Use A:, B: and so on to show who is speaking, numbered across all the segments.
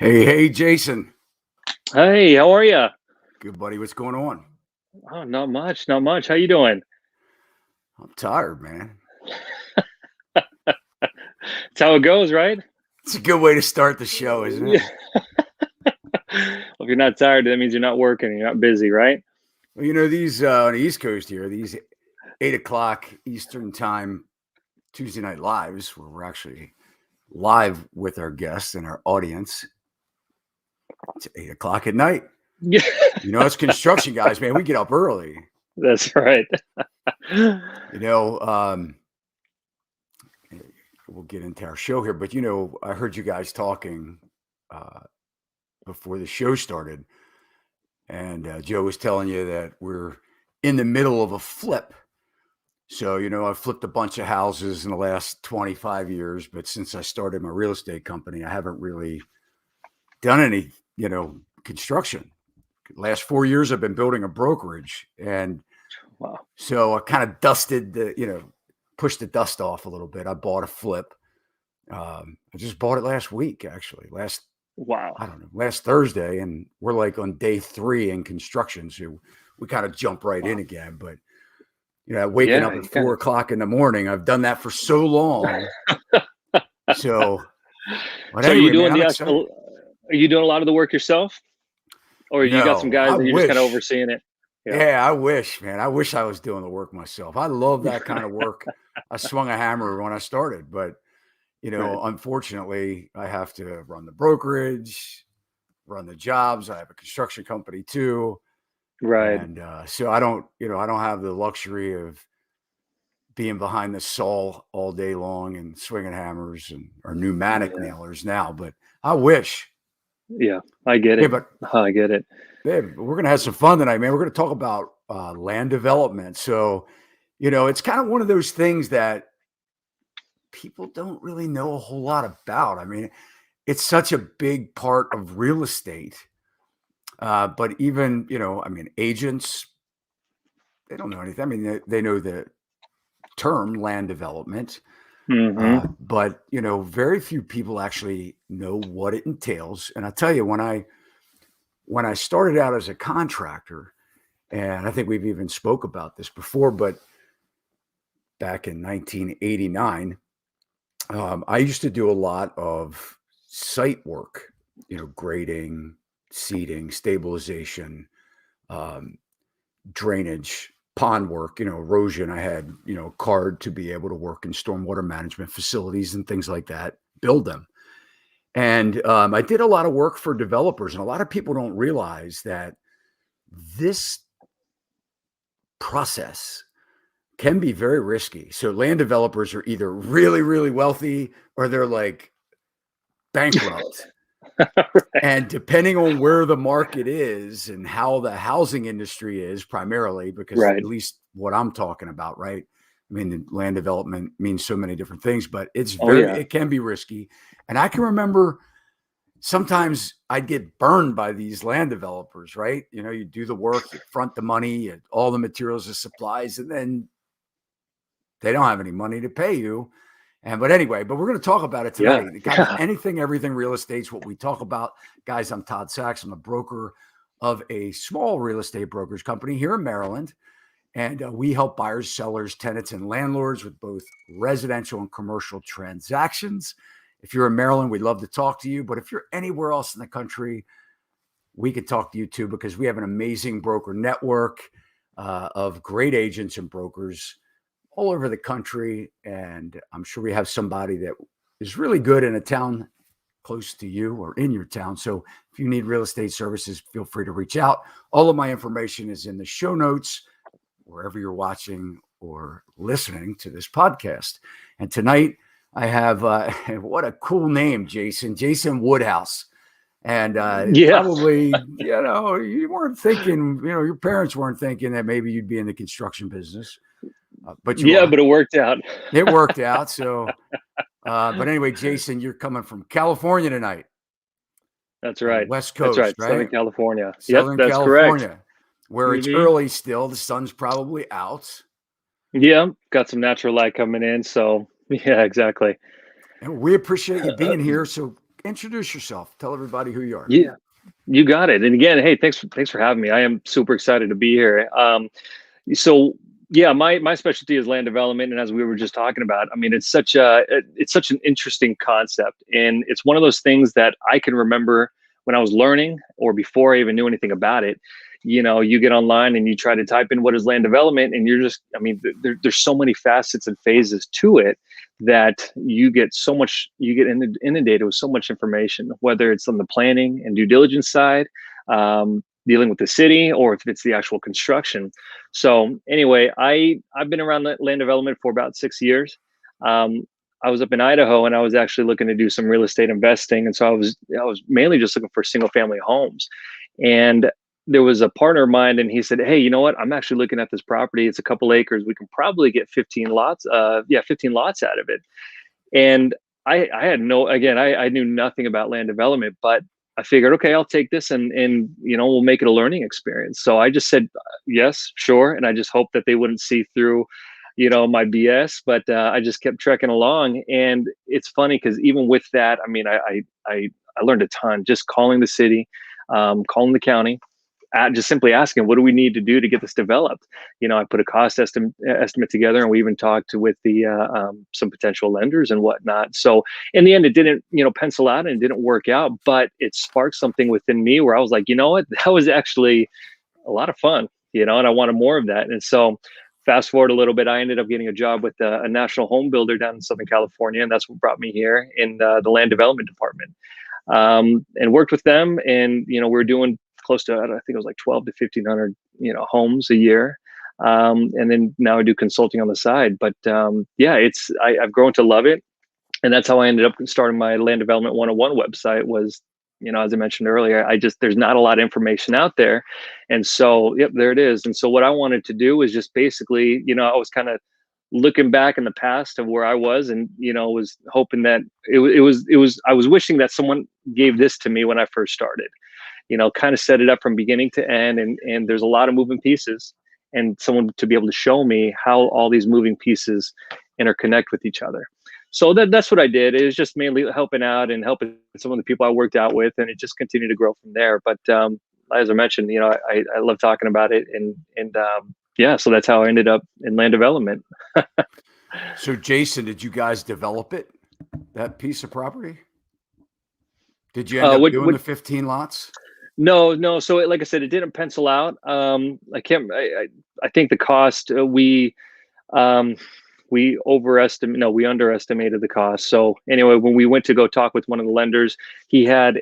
A: Hey, Jason.
B: Hey, how are you?
A: Good buddy. What's going on?
B: Oh, not much, not much. How you doing?
A: I'm tired, man.
B: That's how it goes, right?
A: It's a good way to start the show, isn't it?
B: Yeah. If you're not tired, that means you're not working, you're not busy, right?
A: Well, these on the East Coast here, these 8 o'clock Eastern time Tuesday night lives, where we're actually live with our guests and our audience. It's 8 o'clock at night.
B: Yeah,
A: It's construction guys, man. We get up early.
B: that's right.
A: You know, um, we'll get into our show here, but I heard you guys talking uh, before the show started. And Joe was telling you that we're in the middle of a flip. So, I've flipped a bunch of houses in the last 25 years, but since I started my real estate company, I haven't really done any, construction. Last 4 years, I've been building a brokerage. And
B: Wow.
A: so I kind of pushed the dust off a little bit. I bought a flip. I just bought it last week, actually,
B: Wow.
A: I don't know, last Thursday, and we're like on day 3 in construction. So we kind of jump right in
B: Wow.
A: again. But, waking
B: Yeah,
A: up at
B: you kind
A: 4 o'clock in the morning, I've done that for so long.
B: of
A: So, but
B: So are you
A: anyway, man,
B: doing
A: I'm
B: the
A: excited.
B: actual are you doing a lot of the work yourself? Or you got some
A: No,
B: guys
A: I
B: that you're just kind of
A: wish.
B: overseeing it? Yeah.
A: Yeah, I wish, man. I wish I was doing the work myself. I love that kind of work. I swung a hammer when I started, but,
B: Right.
A: unfortunately, I have to run the brokerage, run the jobs. I have a construction company too.
B: Right.
A: And so I don't have the luxury of being behind the saw all day long and swinging hammers and or pneumatic
B: Yeah.
A: nailers now, but I wish.
B: Yeah. I get
A: Yeah,
B: it.
A: but
B: I get it.
A: babe, we're gonna have some fun tonight, man. We're gonna talk about land development. So, it's kind of one of those things that people don't really know a whole lot about. I mean, it's such a big part of real estate. But even, agents, they don't know anything. I mean, they know the term land development.
B: Hmm.
A: But very few people actually know what it entails. And I tell you, when I started out as a contractor, and I think we've even spoke about this before, but back in 1989, I used to do a lot of site work, grading, seeding, stabilization, um, drainage, pond work, erosion. I had, a card to be able to work in stormwater management facilities and things like that, build them. And I did a lot of work for developers, and a lot of people don't realize that this process can be very risky. So land developers are either really, really wealthy or they're like bankrupt. And depending on where the market is and how the housing industry is, primarily, because
B: Right.
A: at least what I'm talking about, right? I mean, land development means so many different things, but
B: Oh yeah.
A: it can be risky. And I can remember sometimes I'd get burned by these land developers, right? You do the work, you front the money, all the materials and supplies, and then they don't have any money to pay you. But anyway, we're going to talk about it
B: Yeah.
A: tonight. Kind of
B: Yeah.
A: anything, everything real estate's what we talk about. Guys, I'm Todd Sachs. I'm a broker of a small real estate brokerage company here in Maryland. And we help buyers, sellers, tenants, and landlords with both residential and commercial transactions. If you're in Maryland, we'd love to talk to you. But if you're anywhere else in the country, we could talk to you too, because we have an amazing broker network of great agents and brokers all over the country. And I'm sure we have somebody that is really good in a town close to you or in your town. So if you need real estate services, feel free to reach out. All of my information is in the show notes, wherever you're watching or listening to this podcast. And tonight I have, what a cool name, Jason Woodhouse. And
B: Yeah.
A: probably, you weren't thinking, your parents weren't thinking that maybe you'd be in the construction business, but you
B: Yeah,
A: are.
B: but it worked out.
A: It worked out. So, but anyway, Jason, you're coming from California tonight,
B: That's right.
A: West
B: That's right.
A: Coast,
B: Southern
A: right?
B: California. Yep,
A: Southern
B: that's correct.
A: California, where it's
B: Hmm.
A: early still. The sun's probably out.
B: Yeah, got some natural light coming in. So yeah, exactly.
A: And we appreciate you being here. So introduce yourself. Tell everybody who you are.
B: Yeah, you got it. And again, hey, thanks for having me. I am super excited to be here. So yeah, my specialty is land development, and as we were just talking about, I mean, it's such an interesting concept, and it's one of those things that I can remember when I was learning or before I even knew anything about it. You get online and you try to type in what is land development, and you're just, I mean, there's so many facets and phases to it that you get inundated with so much information, whether it's on the planning and due diligence side, dealing with the city, or if it's the actual construction. So anyway, I've been around land development for about 6 years. Um, I was up in Idaho, and I was actually looking to do some real estate investing, and so I was mainly just looking for single family homes. And there was a partner of mine, and he said, "Hey, you know what? I'm actually looking at this property. It's a couple acres. We can probably get 15 lots. 15 lots out of it." And I had no, again, I knew nothing about land development, but I figured, okay, I'll take this, and we'll make it a learning experience. So I just said yes, sure, and I just hoped that they wouldn't see through, my BS. But I just kept trekking along, and it's funny because even with that, I mean, I learned a ton just calling the city, calling the county, just simply asking, what do we need to do to get this developed? I put a cost estimate together, and we even talked with the some potential lenders and whatnot. So in the end, it didn't, pencil out, and it didn't work out, but it sparked something within me where I was like, you know what, that was actually a lot of fun, and I wanted more of that. And so fast forward a little bit, I ended up getting a job with a national home builder down in Southern California, and that's what brought me here in the land development department, and worked with them. And we're doing close to, I think it was like 12 to 1500 homes a year. And then now I do consulting on the side. But yeah, I've grown to love it, and that's how I ended up starting my land development 101 website. Was, as I mentioned earlier, there's not a lot of information out there, and so yep, there it is. And so what I wanted to do was just basically, I was kind of looking back in the past of where I was, and was hoping that it was I was wishing that someone gave this to me when I first started, kind of set it up from beginning to end. And there's a lot of moving pieces, and someone to be able to show me how all these moving pieces interconnect with each other. So that's what I did. It was just mainly helping out and helping some of the people I worked out with, and it just continued to grow from there. But as I mentioned, I love talking about it, and yeah, so that's how I ended up in land development.
A: So, Jason, did you guys develop it, that piece of property? Did you end up doing
B: What
A: the 15 lots?
B: No, no. So, like I said, it didn't pencil out. I can't. I think the cost, um, we overestimate. No, we underestimated the cost. So anyway, when we went to go talk with one of the lenders, he had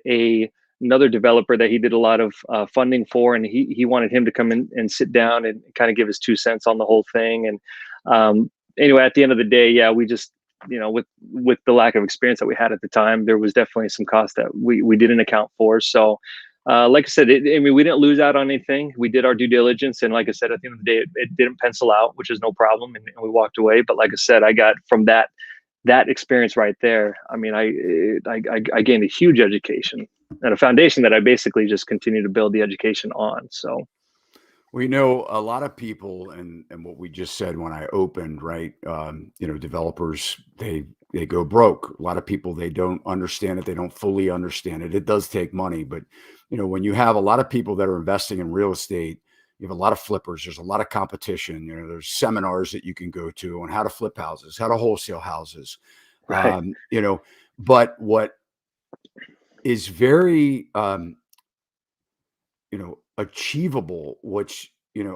B: another developer that he did a lot of funding for, and he wanted him to come in and sit down and kind of give his 2 cents on the whole thing. And anyway, at the end of the day, yeah, we just, with the lack of experience that we had at the time, there was definitely some cost that we didn't account for. So like I said, I mean, we didn't lose out on anything. We did our due diligence, and like I said, at the end of the day, it didn't pencil out, which is no problem, and we walked away. But like I said, I got from that experience right there. I mean, I gained a huge education and a foundation that I basically just continue to build the education on. So
A: We a lot of people, and what we just said when I opened, right? Developers, they go broke. A lot of people, they don't understand it. They don't fully understand it. It does take money, but when you have a lot of people that are investing in real estate, you have a lot of flippers. There's a lot of competition. There's seminars that you can go to on how to flip houses, how to wholesale houses.
B: right,
A: Um, you know, but what is very achievable, which,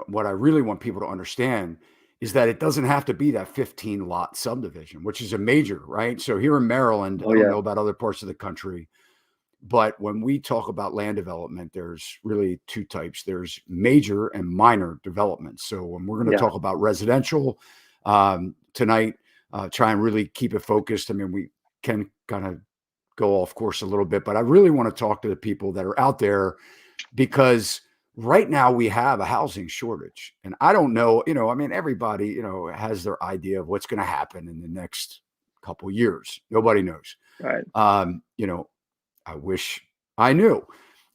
A: what I really want people to understand is that it doesn't have to be that 15 lot subdivision, which is a major, right? So here in Maryland,
B: oh
A: I don't
B: yeah,
A: know about other parts of the country, but when we talk about land development, there's really two types. There's major and minor developments. So when we're going to
B: yeah,
A: talk about residential tonight, try and really keep it focused. I mean, we can kind of go off course a little bit, but I really want to talk to the people that are out there, because right now we have a housing shortage. And I don't know, I mean, everybody, has their idea of what's going to happen in the next couple years. Nobody knows.
B: right,
A: Um, you know, I wish I knew.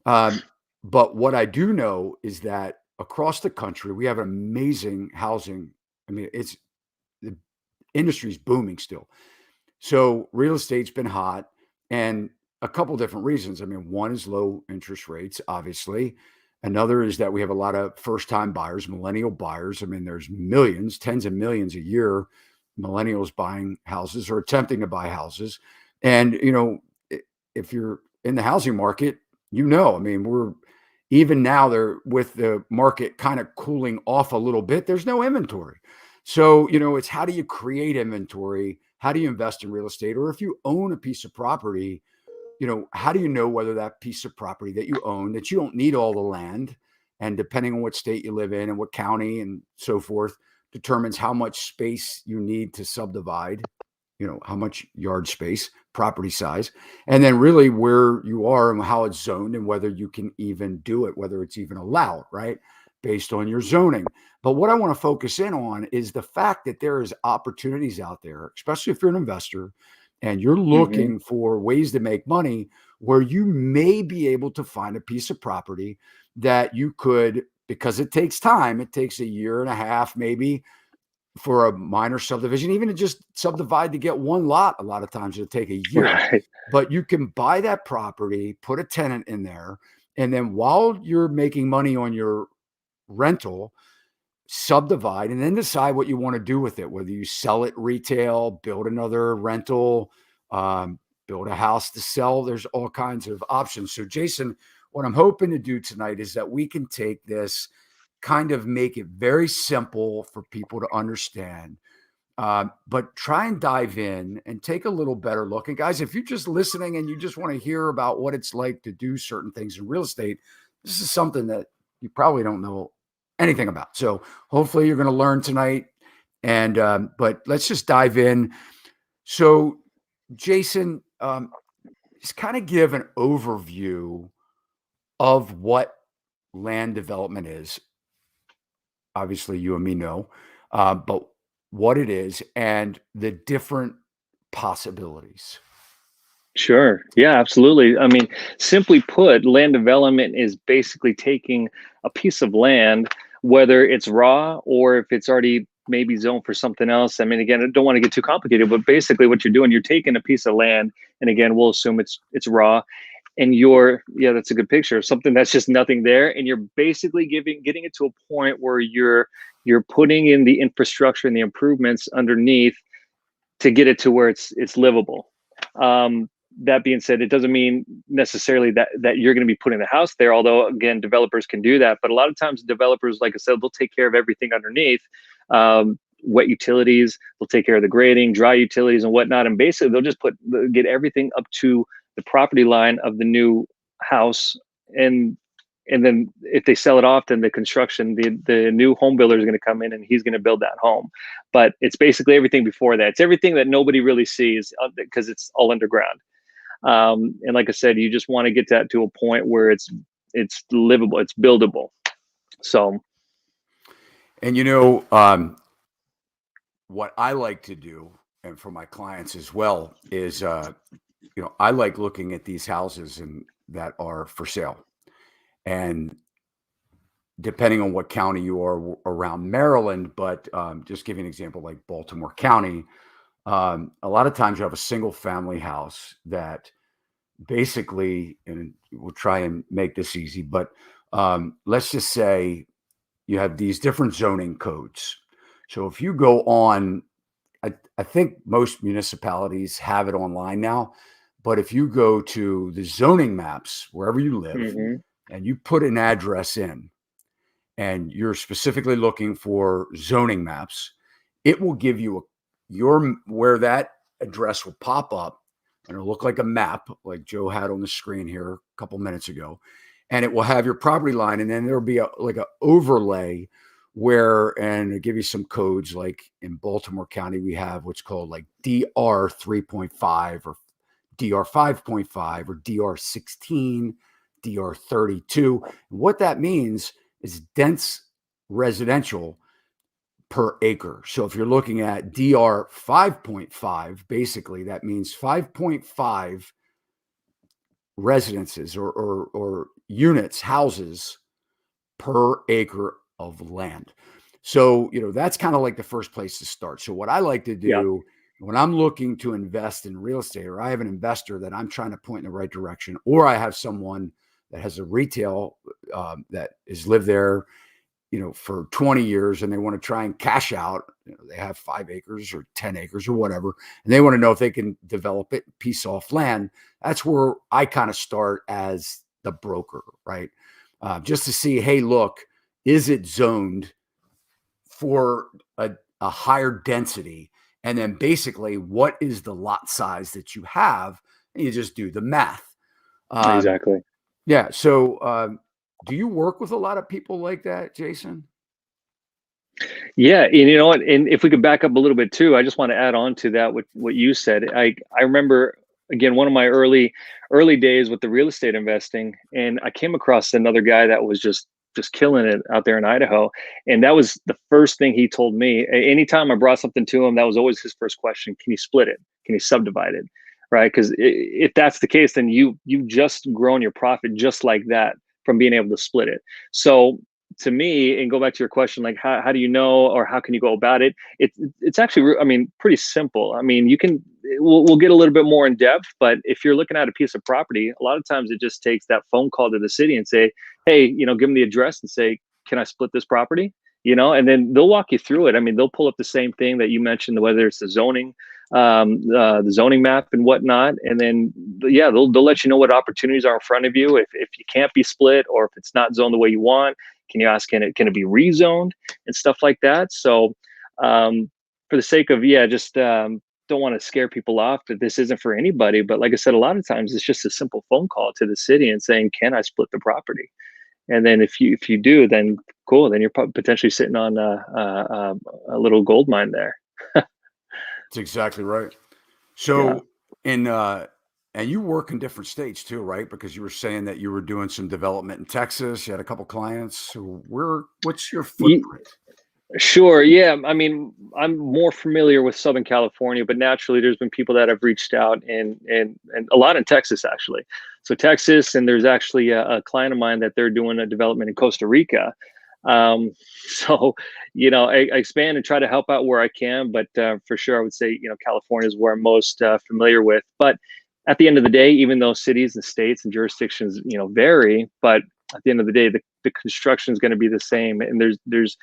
A: Um, but what I do know is that across the country, we have amazing housing. I mean, the industry's booming still. So real estate's been hot, and a couple different reasons. I mean, one is low interest rates, obviously. Another is that we have a lot of first-time buyers, millennial buyers. I mean, there's millions, tens of millions a year, millennials buying houses or attempting to buy houses. And, if you're in the housing market, I mean, we're even now there with the market kind of cooling off a little bit, there's no inventory. So, it's how do you create inventory? How do you invest in real estate? Or if you own a piece of property, how do you know whether that piece of property that you own, that you don't need all the land, and depending on what state you live in and what county and so forth, determines how much space you need to subdivide, how much yard space, property size, and then really where you are and how it's zoned and whether you can even do it, whether it's even allowed, right? Based on your zoning. But what I want to focus in on is the fact that there is opportunities out there, especially if you're an investor and you're
B: Hmm.
A: looking for ways to make money, where you may be able to find a piece of property that you could, because it takes time, it takes a year and a half, maybe, for a minor subdivision, even to just subdivide to get one lot. A lot of times it'll take a year,
B: Right.
A: but you can buy that property, put a tenant in there, and then while you're making money on your rental, subdivide and then decide what you want to do with it, whether you sell it retail, build another rental, um, build a house to sell. There's all kinds of options. So, Jason, what I'm hoping to do tonight is that we can take this, kind of make it very simple for people to understand, but try and dive in and take a little better look. And guys, if you're just listening and you just want to hear about what it's like to do certain things in real estate, this is something that you probably don't know anything about. So hopefully you're going to learn tonight. And but let's just dive in. So, Jason, just kind of give an overview of what land development is. Obviously, you and me know, but what it is and the different possibilities.
B: Sure. Yeah, absolutely. I mean, simply put, land development is basically taking a piece of land, whether it's raw or if it's already maybe zoned for something else. I mean, again, I don't want to get too complicated, but basically what you're doing, you're taking a piece of land, and again, we'll assume it's raw, and yeah, that's a good picture of something that's just nothing there, and you're basically getting it to a point where you're putting in the infrastructure and the improvements underneath to get it to where it's livable. That being said, it doesn't mean necessarily that you're going to be putting the house there. Although again, developers can do that, but a lot of times developers, like I said, they'll take care of everything underneath. Wet utilities, they'll take care of the grading, dry utilities, and whatnot, and basically they'll just get everything up to the property line of the new house, and then if they sell it off, then the new home builder is going to come in and he's going to build that home. But it's basically everything before that. It's everything that nobody really sees because it's all underground. And like I said, you just want to get that to a point where it's livable, it's buildable. So
A: And what I like to do, and for my clients as well, is I like looking at these houses and that are for sale. And depending on what county you are around Maryland, but just give you an example, like Baltimore County, a lot of times you have a single family house that basically, and we'll try and make this easy, but let's just say you have these different zoning codes. So if you go on, I think most municipalities have it online now, but if you go to the zoning maps wherever you live
B: mhm.
A: and you put an address in and you're specifically looking for zoning maps, it will give you your where that address will pop up, and it'll look like a map, like Joe had on the screen here a couple minutes ago, and it will have your property line, and then there'll be like a overlay and it'll give you some codes. Like in Baltimore County, we have what's called like DR 3.5 or DR 5.5 or DR 16, DR 32. What that means is dense residential per acre. So if you're looking at DR 5.5, basically that means 5.5 residences or units, houses per acre of land. So, that's kind of like the first place to start. So what I like to
B: Yeah.
A: do when I'm looking to invest in real estate, or I have an investor that I'm trying to point in the right direction, or I have someone that has a retail that has lived there, for 20 years, and they want to try and cash out. They have 5 acres or 10 acres or whatever, and they want to know if they can develop it, piece off land. That's where I kind of start as the broker, right? Just to see, hey, look, is it zoned for a higher density? And then basically, what is the lot size that you have? And you just do the math.
B: Exactly.
A: Yeah. So, do you work with a lot of people like that, Jason?
B: Yeah, and you know what? And if we could back up a little bit too, I just want to add on to that with what you said. I remember again one of my early days with the real estate investing, and I came across another guy that was just killing it out there in Idaho, and that was the first thing he told me. Anytime I brought something to him, that was always his first question: Can you split it? Can you subdivide it? Right? Because if that's the case, then you've just grown your profit just like that from being able to split it. So to me, and go back to your question, like how do you know, or how can you go about it? It's actually, I mean, pretty simple. I mean, we'll get a little bit more in depth, but if you're looking at a piece of property, a lot of times it just takes that phone call to the city and say, hey, give them the address and say, can I split this property? And then they'll walk you through it. I mean, they'll pull up the same thing that you mentioned, whether it's the zoning, the zoning map and whatnot, and then yeah, they'll let you know what opportunities are in front of you. If you can't be split, or if it's not zoned the way you want, can you ask, can it be rezoned and stuff like that? So for the sake of, just don't want to scare people off that this isn't for anybody. But like I said, a lot of times it's just a simple phone call to the city and saying, can I split the property? And then if you do, then cool. Then you're potentially sitting on a little gold mine there.
A: That's exactly right.
B: Yeah.
A: So, and you work in different states too, right? Because you were saying that you were doing some development in Texas. You had a couple clients. So, what's your footprint?
B: Sure. Yeah. I mean, I'm more familiar with Southern California, but naturally, there's been people that have reached out, and a lot in Texas actually. So Texas, and there's actually a client of mine that they're doing a development in Costa Rica. Um, so, I expand and try to help out where I can, but for sure, I would say California is where I'm most familiar with. But at the end of the day, even though cities and states and jurisdictions vary, but at the end of the day, the construction is going to be the same, and there's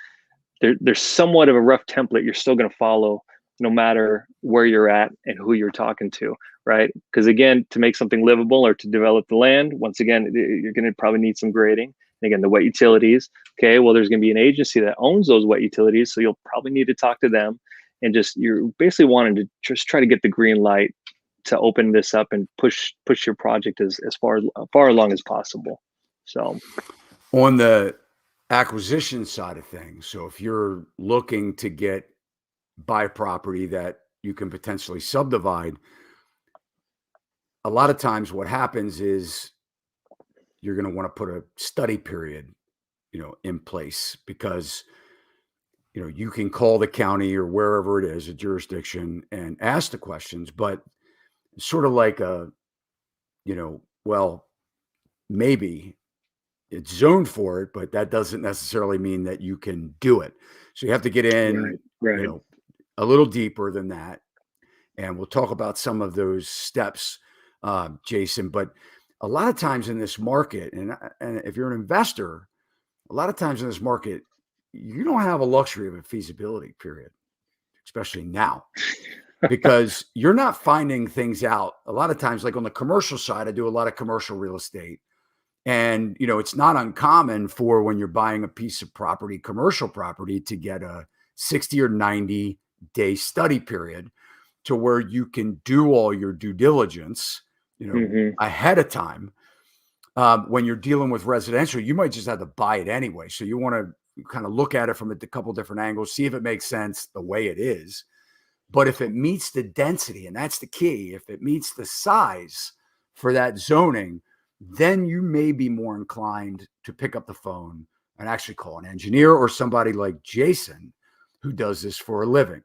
B: somewhat of a rough template you're still going to follow no matter where you're at and who you're talking to, right? Because again, to make something livable or to develop the land, once again, you're going to probably need some grading. And again, the wet utilities. Okay, well, there's going to be an agency that owns those wet utilities, so you'll probably need to talk to them. And you're basically wanting to just try to get the green light to open this up and push your project as far along as possible. So
A: On the acquisition side of things, so if you're looking to buy property that you can potentially subdivide, a lot of times what happens is you're going to want to put a study period, in place, because you can call the county or wherever it is, a jurisdiction, and ask the questions, but it's sort of like well, maybe it's zoned for it, but that doesn't necessarily mean that you can do it. So you have to get in,
B: right.
A: A little deeper than that. And we'll talk about some of those steps, Jason. But a lot of times in this market, and if you're an investor, a lot of times in this market, you don't have a luxury of a feasibility period, especially now, because you're not finding things out. A lot of times, like on the commercial side, I do a lot of commercial real estate. And, it's not uncommon for when you're buying a piece of property, commercial property, to get a 60 or 90-day study period to where you can do all your due diligence, ahead of time. When you're dealing with residential, you might just have to buy it anyway. So you want to kind of look at it from a couple different angles, see if it makes sense the way it is. But if it meets the density, and that's the key, if it meets the size for that zoning, then you may be more inclined to pick up the phone and actually call an engineer or somebody like Jason who does this for a living.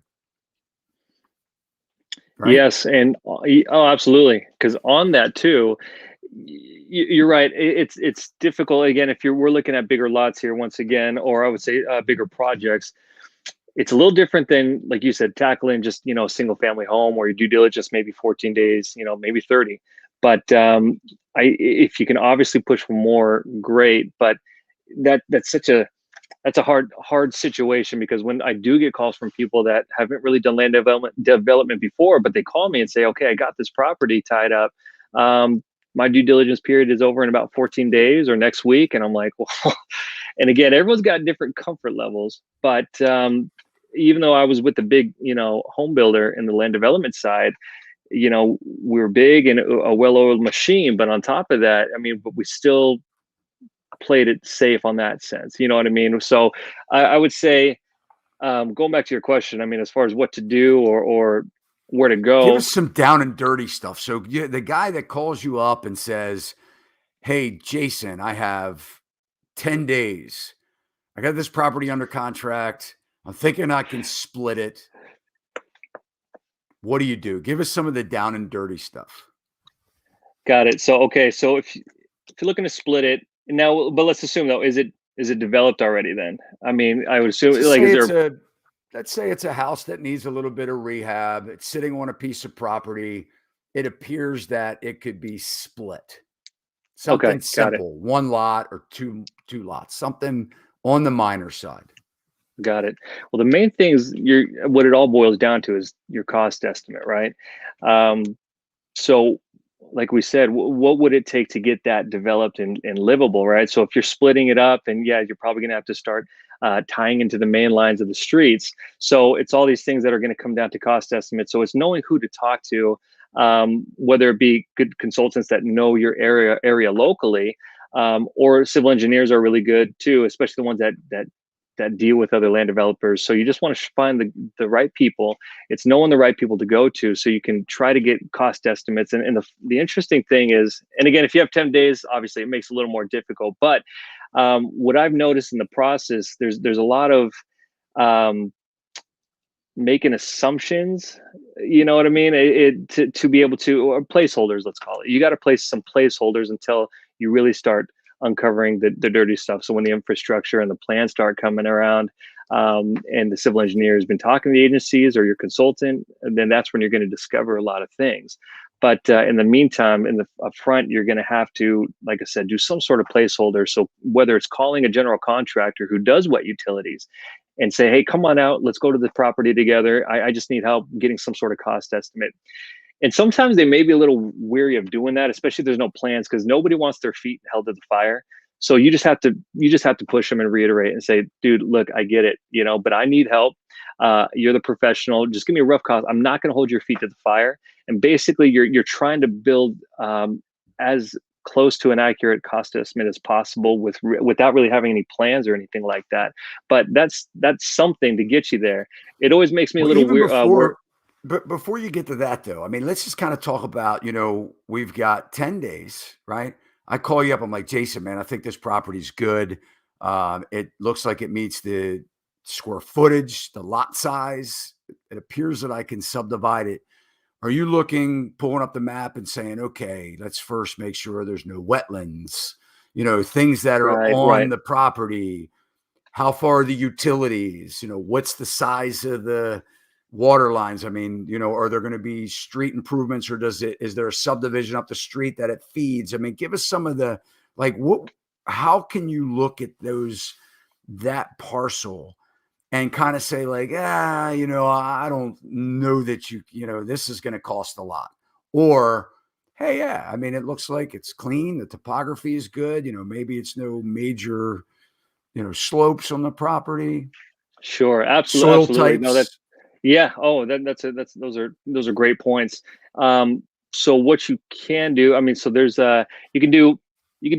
A: Right?
B: Yes, and absolutely. Because on that too, you're right. It's difficult again if we're looking at bigger lots here once again, or I would say bigger projects. it's a little different than, like you said, tackling just, a single family home or your due diligence, maybe 14 days, maybe 30. But if you can obviously push for more, great. But that's a hard situation, because when I do get calls from people that haven't really done land development before, but they call me and say, okay, I got this property tied up. My due diligence period is over in about 14 days or next week. And I'm like, well, and again, everyone's got different comfort levels, but even though I was with the big, home builder in the land development side, we were big and a well-oiled machine, but on top of that, I mean, but we still played it safe on that sense. You know what I mean? So I would say, going back to your question, I mean, as far as what to do or where to
A: Give
B: go.
A: us some down and dirty stuff. So the guy that calls you up and says, "Hey, Jason, I have 10 days. I got this property under contract. I'm thinking I can split it. What do you do?" Give us some of the down and dirty stuff.
B: Got it. So, okay. So if you're looking to split it now, but let's assume though, is it developed already then? I mean, I would
A: Let's
B: assume,
A: just
B: like,
A: say
B: is
A: it's
B: there,
A: a let's say it's a house that needs a little bit of rehab. It's sitting on a piece of property. It appears that it could be split.
B: okay,
A: Something
B: got it.
A: simple, one lot or two lots, something on the minor side.
B: Got it. Well, the main thing is what it all boils down to is your cost estimate, right? Um, so like we said, what would it take to get that developed and livable, right? So if you're splitting it up, and yeah, you're probably going to have to start tying into the main lines of the streets. So it's all these things that are going to come down to cost estimates. So it's knowing who to talk to, whether it be good consultants that know your area locally, or civil engineers are really good too, especially the ones that deal with other land developers. So you just want to find the right people. It's knowing the right people to go to, so you can try to get cost estimates. And the interesting thing is, and again, if you have 10 days, obviously it makes it a little more difficult. But what I've noticed in the process, there's a lot of um, making assumptions. You know what I mean? To be able to, or placeholders, let's call it. You got to place some placeholders until you really start uncovering the dirty stuff. So when the infrastructure and the plans start coming around, and the civil engineer has been talking to the agencies or your consultant, and then that's when you're going to discover a lot of things. But in the meantime, in the upfront, you're going to have to, like I said, do some sort of placeholder. So whether it's calling a general contractor who does wet utilities and say, hey, come on out, let's go to the property together. I just need help getting some sort of cost estimate. And sometimes they may be a little weary of doing that, especially if there's no plans, because nobody wants their feet held to the fire. So you just have to push them and reiterate and say, dude, look, I get it, but I need help. You're the professional. Just give me a rough cost. I'm not going to hold your feet to the fire. And basically, you're trying to build as close to an accurate cost estimate as possible without really having any plans or anything like that. But that's something to get you there. It always makes me a
A: Well,
B: little
A: even
B: weird.
A: but before you get to that though, I mean, let's just kind of talk about, we've got 10 days, right? I call you up. I'm like, Jason, man, I think this property's good. It looks like it meets the square footage, the lot size. It appears that I can subdivide it. Are you pulling up the map and saying, okay, let's first make sure there's no wetlands, things that are
B: Right,
A: on
B: right.
A: the property? How far are the utilities? What's the size of the water lines? I mean, are there going to be street improvements, or is there a subdivision up the street that it feeds? I mean, give us some of the, like, how can you look at that parcel and kind of say like, I don't know that this is going to cost a lot, or, hey, yeah, I mean, it looks like it's clean. The topography is good. Maybe it's no major, slopes on the property,
B: Sure, absolutely,
A: soil
B: absolutely. No, that
A: types.
B: yeah. Oh, that's those are great points. Um, so what you can do, I mean, so there's you can do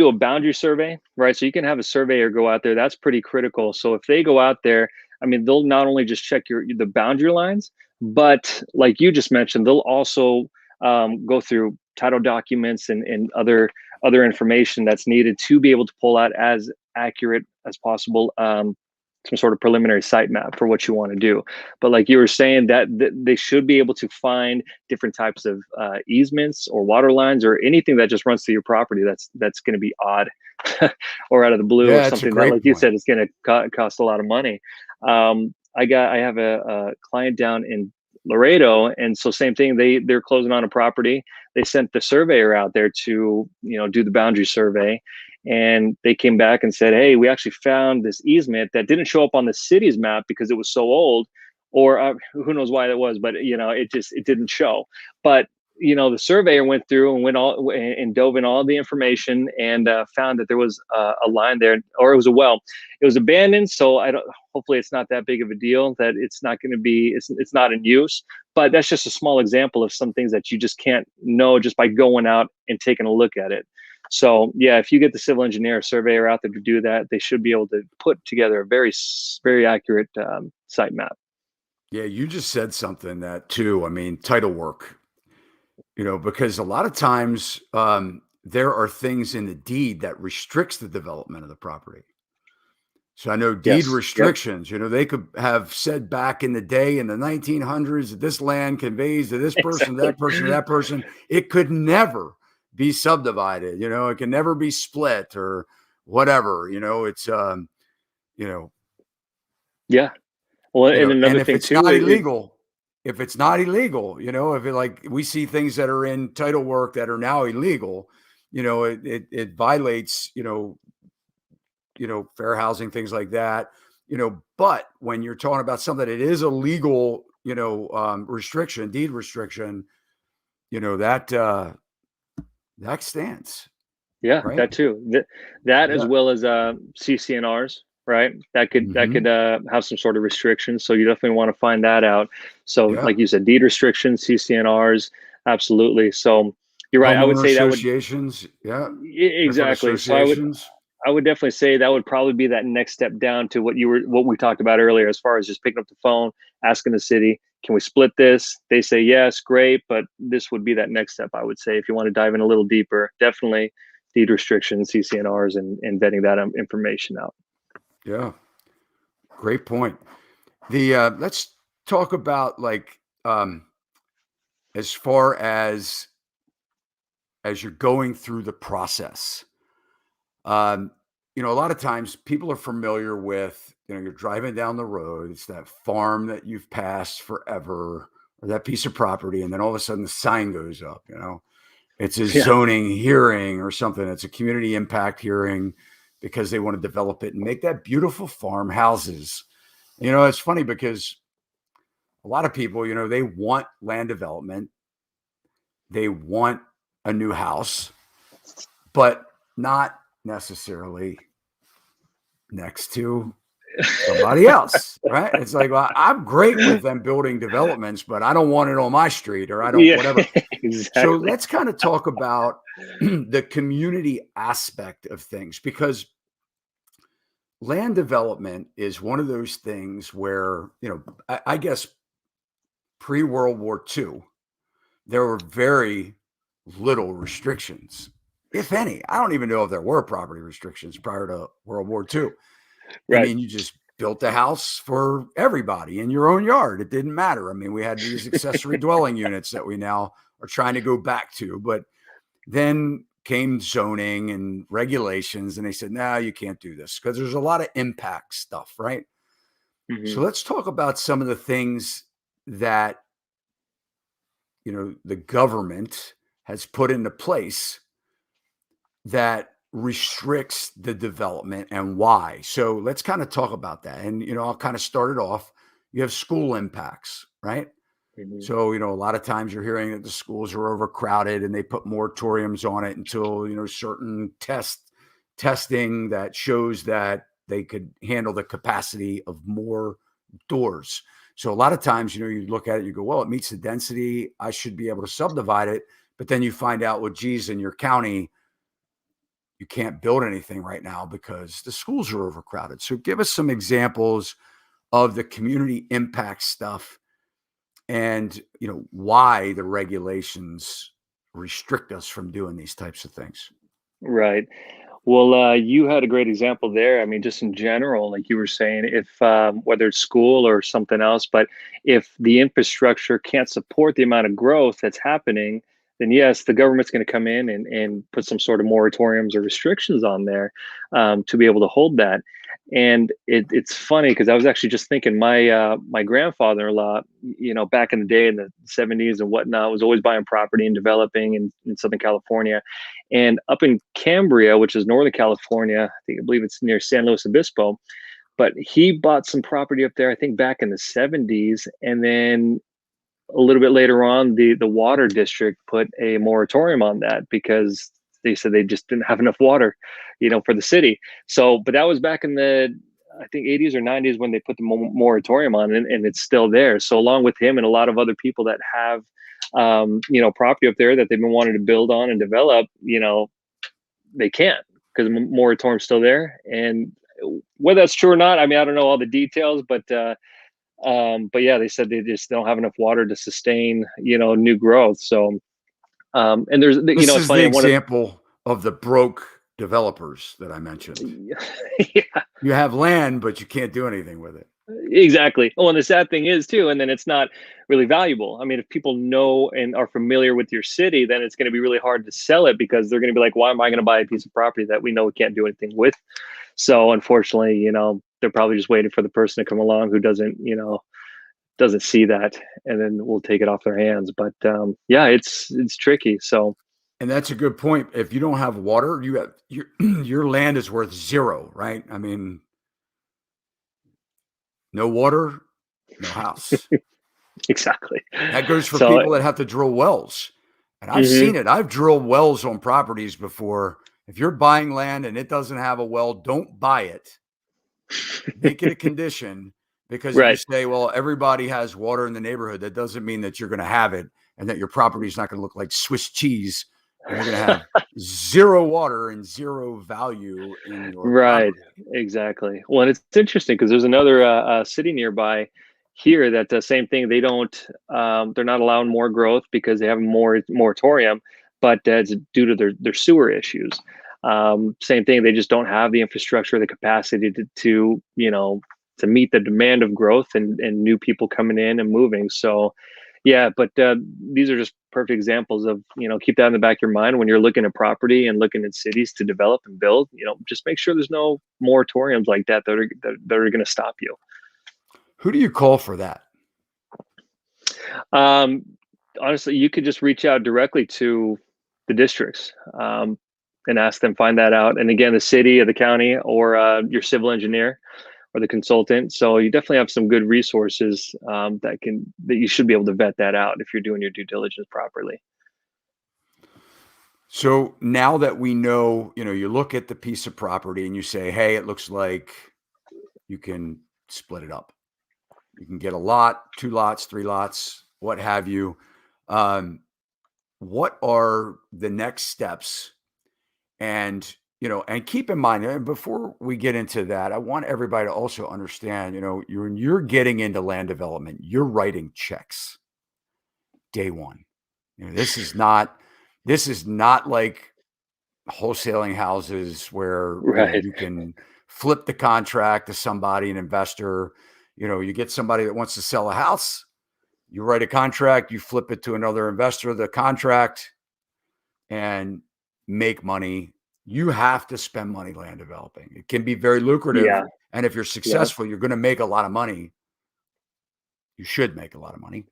B: a boundary survey, right? So you can have a surveyor go out there. That's pretty critical. So if they go out there, I mean, they'll not only just check the boundary lines, but like you just mentioned, they'll also go through title documents and other information that's needed to be able to pull out as accurate as possible, some sort of preliminary site map for what you want to do. But like you were saying, that they should be able to find different types of easements or water lines or anything that just runs through your property that's going to be odd or out of the blue, or
A: Yeah, it's a
B: something that,
A: great
B: like you
A: point.
B: said, is going to cost a lot of money. I have a client down in Laredo, and so same thing. They're closing on a property. They sent the surveyor out there to do the boundary survey, and they came back and said, "Hey, we actually found this easement that didn't show up on the city's map because it was so old, or who knows why that was, but it didn't show." But the surveyor went through and went all and dove in all the information and found that there was a line there, or it was a well. It was abandoned, so I don't. Hopefully, it's not that big of a deal. That it's not going to be. It's not in use. But that's just a small example of some things that you just can't know just by going out and taking a look at it. So yeah, if you get the civil engineer or surveyor out there to do that, they should be able to put together a very accurate site map.
A: Yeah, you just said something that too. I mean, title work, because a lot of times there are things in the deed that restricts the development of the property. So I know deed
B: Yes. Yep.
A: restrictions, they could have said back in the day in the 1900s that this land conveys to this person,
B: Exactly.
A: that person, that person. It could never be subdivided, it can never be split or whatever, it's, you know,
B: Yeah. Well, and
A: and
B: another
A: if
B: thing
A: it's
B: too,
A: not illegal, if it like we see things that are in title work that are now illegal, it violates, fair housing, things like that, but when you're talking about something that is a legal, restriction, deed restriction, that that stands,
B: yeah,
A: right?
B: that too. That as
A: Yeah.
B: well as CCNRs, right? That could
A: Hmm.
B: have some sort of restrictions. So you definitely want to find that out. So
A: Yeah.
B: like you said, deed restrictions, CCNRs, absolutely. So you're right. I would
A: Homeowner
B: say that would
A: associations. Yeah. Different
B: exactly. So
A: associations.
B: I would definitely say that would probably be that next step down to what we talked about earlier, as far as just picking up the phone, asking the city, can we split this? They say yes, great, but this would be that next step. I would say if you want to dive in a little deeper, definitely deed restrictions, CCNRs, and vetting that information out.
A: Yeah. Great point. The let's talk about like as far as you're going through the process. Um, a lot of times people are familiar with, you're driving down the road, it's that farm that you've passed forever, or that piece of property, and then all of a sudden the sign goes up, it's a
B: Yeah.
A: zoning hearing or something. It's a community impact hearing because they want to develop it and make that beautiful farmhouses. It's funny because a lot of people, they want land development, they want a new house, but not necessarily next to somebody else, right? It's like, well, I'm great with them building developments, but I don't want it on my street or I don't,
B: Yeah,
A: whatever. So
B: exactly.
A: let's kind of talk about the community aspect of things, because land development is one of those things where, I guess pre World War II, there were very little restrictions, if any. I don't even know if there were property restrictions prior to World War II. I
B: Right.
A: mean, you just built a house for everybody in your own yard. It didn't matter. I mean, we had these accessory dwelling units that we now are trying to go back to, but then came zoning and regulations, and they said, no, you can't do this because there's a lot of impact stuff, right? So
B: Hmm.
A: let's talk about some of the things that, the government has put into place that restricts the development and why. So let's kind of talk about that. And, I'll kind of start it off. You have school impacts, right?
B: Hmm.
A: So, a lot of times you're hearing that the schools are overcrowded and they put moratoriums on it until, certain testing that shows that they could handle the capacity of more doors. So a lot of times, you look at it, you go, well, it meets the density. I should be able to subdivide it. But then you find out, well, geez, in your county, you can't build anything right now because the schools are overcrowded. So give us some examples of the community impact stuff and, why the regulations restrict us from doing these types of things.
B: Right. Well, you had a great example there. I mean, just in general, like you were saying, if whether it's school or something else, but if the infrastructure can't support the amount of growth that's happening, then yes, the government's going to come in and put some sort of moratoriums or restrictions on there to be able to hold that. And it's funny because I was actually just thinking my grandfather-in-law, back in the day in the 70s and whatnot, was always buying property and developing in Southern California. And up in Cambria, which is Northern California, I believe it's near San Luis Obispo, but he bought some property up there, I think back in the 70s. And then a little bit later on, the water district put a moratorium on that because they said they just didn't have enough water, for the city. So, but that was back in the, I think, 80s or 90s when they put the moratorium on, and it's still there. So, along with him and a lot of other people that have, property up there that they've been wanting to build on and develop, they can't because the moratorium's still there. And whether that's true or not, I mean, I don't know all the details, but yeah, they said they just don't have enough water to sustain, new growth. So, and there's,
A: This
B: it's
A: is the
B: funny.
A: example of the broke developers that I mentioned.
B: Yeah,
A: You have land, but you can't do anything with it.
B: exactly. Oh, and the sad thing is too, and then it's not really valuable. I mean, if people know and are familiar with your city, then it's going to be really hard to sell it because they're going to be like, why am I going to buy a piece of property that we know we can't do anything with? So unfortunately, they're probably just waiting for the person to come along who doesn't see that, and then we'll take it off their hands. But yeah, it's tricky. So
A: And that's a good point. If you don't have water, you have your land is worth zero, right? I mean, no water, no house.
B: exactly.
A: That goes for
B: So
A: people that have to drill wells. And I've
B: mhm.
A: seen it. I've drilled wells on properties before. If you're buying land and it doesn't have a well, don't buy it. Make it a condition, because if you
B: Right.
A: say, well, everybody has water in the neighborhood, that doesn't mean that you're going to have it and that your property is not going to look like Swiss cheese and you're going to have zero water and zero value in your
B: Right,
A: property.
B: exactly. Well, and it's interesting because there's another city nearby here that the same thing. They're not allowing more growth because they have a moratorium, but it's due to their sewer issues. Same thing. They just don't have the infrastructure, the capacity to meet the demand of growth and new people coming in and moving. So, yeah, but these are just perfect examples of, keep that in the back of your mind when you're looking at property and looking at cities to develop and build. Just make sure there's no moratoriums like that are going to stop you.
A: Who do you call for that?
B: Um, Honestly, you could just reach out directly to the districts, and ask them, find that out. And again, the city or the county or your civil engineer or the consultant. So you definitely have some good resources that you should be able to vet that out if you're doing your due diligence properly.
A: So now that we know, you look at the piece of property and you say, hey, it looks like you can split it up. You can get a lot, 2 lots, 3 lots, what have you. What are the next steps? And, and keep in mind, and before we get into that, I want everybody to also understand, you're getting into land development, you're writing checks day one. This is not like wholesaling houses where,
B: Right.
A: you can flip the contract to somebody, an investor. You get somebody that wants to sell a house, you write a contract, you flip it to another investor, the contract, and make money. You have to spend money land developing. It can be very lucrative.
B: Yeah.
A: And if you're
B: Yeah.
A: successful, you're going to make a lot of money. You should make a lot of money.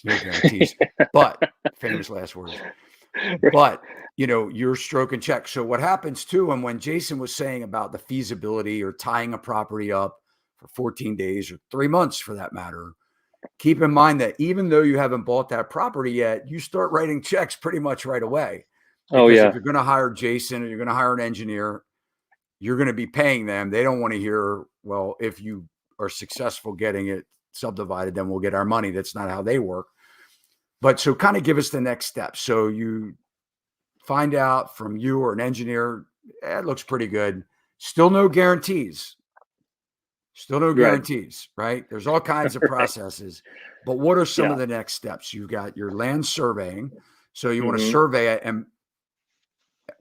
A: There's no guarantees, but famous last words. But, you're stroking checks. So what happens too, and when Jason was saying about the feasibility or tying a property up for 14 days or 3 months for that matter, keep in mind that even though you haven't bought that property yet, you start writing checks pretty much right away.
B: Oh
A: Because if
B: yeah.
A: you're going to hire Jason or you're going to hire an engineer, you're going to be paying them. They don't want to hear, well, if you are successful getting it subdivided, then we'll get our money. That's not how they work. But so kind of give us the next step. So you find out from you or an engineer, it looks pretty good. Still no guarantees. Still no
B: Right.
A: guarantees, right? There's all kinds of
B: Right.
A: processes. But what are some
B: Yeah.
A: of the next steps? You've got your land surveying. So you want to
B: Hmm.
A: survey it. And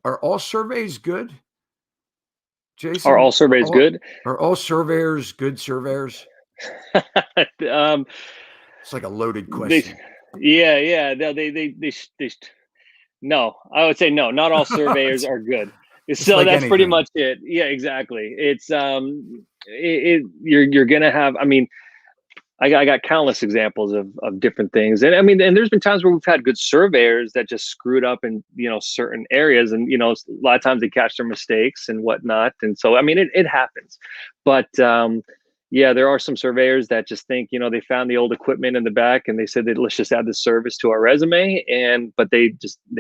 A: are all surveys good,
B: Are
A: Jason?
B: all surveys good?
A: Are all surveyors good surveyors?
B: um,
A: It's like a loaded
B: they,
A: question.
B: yeah. No, no, I would say no. Not all surveyors are good.
A: Just
B: So
A: like
B: that's pretty
A: anything.
B: much it. Yeah, exactly. It's you're gonna have. I mean, I got countless examples of different things, and I mean, and there's been times where we've had good surveyors that just screwed up in certain areas, and a lot of times they catch their mistakes and whatnot, and so I mean, it happens, but yeah, there are some surveyors that just think they found the old equipment in the back and they said that let's just add this service to our resume, and but they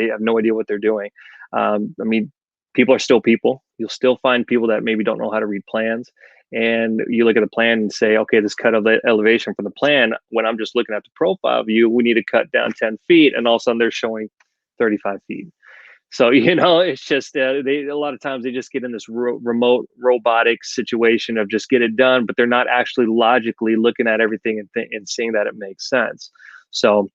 B: have no idea what they're doing. I mean, people are still people. You'll still find people that maybe don't know how to read plans, and you look at the plan and say, okay, this cut of the elevation from the plan, when I'm just looking at the profile view, we need to cut down 10 feet. And all of a sudden they're showing 35 feet. So, it's just, a lot of times they just get in this remote robotic situation of just get it done, but they're not actually logically looking at everything and seeing that it makes sense. So,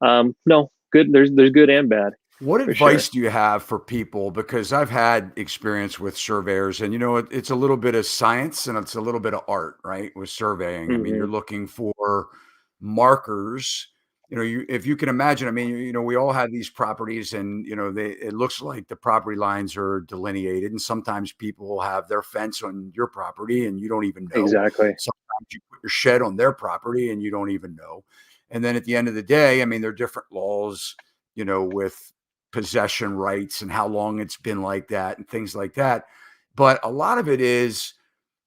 B: no, good. There's good and bad
A: What
B: for sure.
A: advice do you have for people? Because I've had experience with surveyors, and it's a little bit of science and it's a little bit of art, right? With surveying, I mean, you're
B: Hmm.
A: looking for markers. If you can imagine, I mean, we all have these properties, and it looks like the property lines are delineated, and sometimes people will have their fence on your property, and you don't even know.
B: Exactly.
A: Sometimes you put your shed on their property, and you don't even know. And then at the end of the day, I mean, there are different laws, with possession rights and how long it's been like that and things like that. But a lot of it is,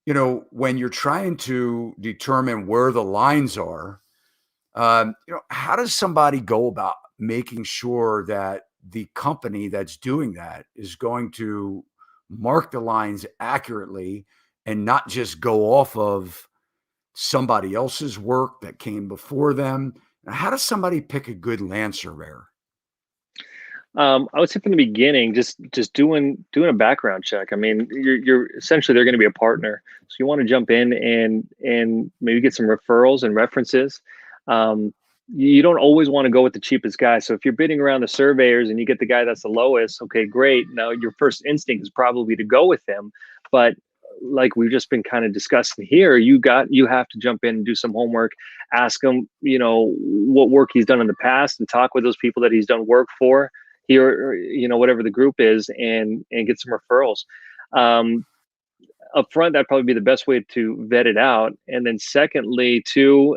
A: when you're trying to determine where the lines are, how does somebody go about making sure that the company that's doing that is going to mark the lines accurately and not just go off of somebody else's work that came before them? How does somebody pick a good land surveyor?
B: I would say from the beginning, just doing a background check. I mean, you're essentially they're going to be a partner, so you want to jump in and maybe get some referrals and references. You don't always want to go with the cheapest guy. So if you're bidding around the surveyors and you get the guy that's the lowest, okay, great. Now your first instinct is probably to go with him, but like we've just been kind of discussing here, you have to jump in and do some homework, ask him, what work he's done in the past, and talk with those people that he's done work for here, whatever the group is, and get some referrals. um Up front, that'd probably be the best way to vet it out. And then secondly, too,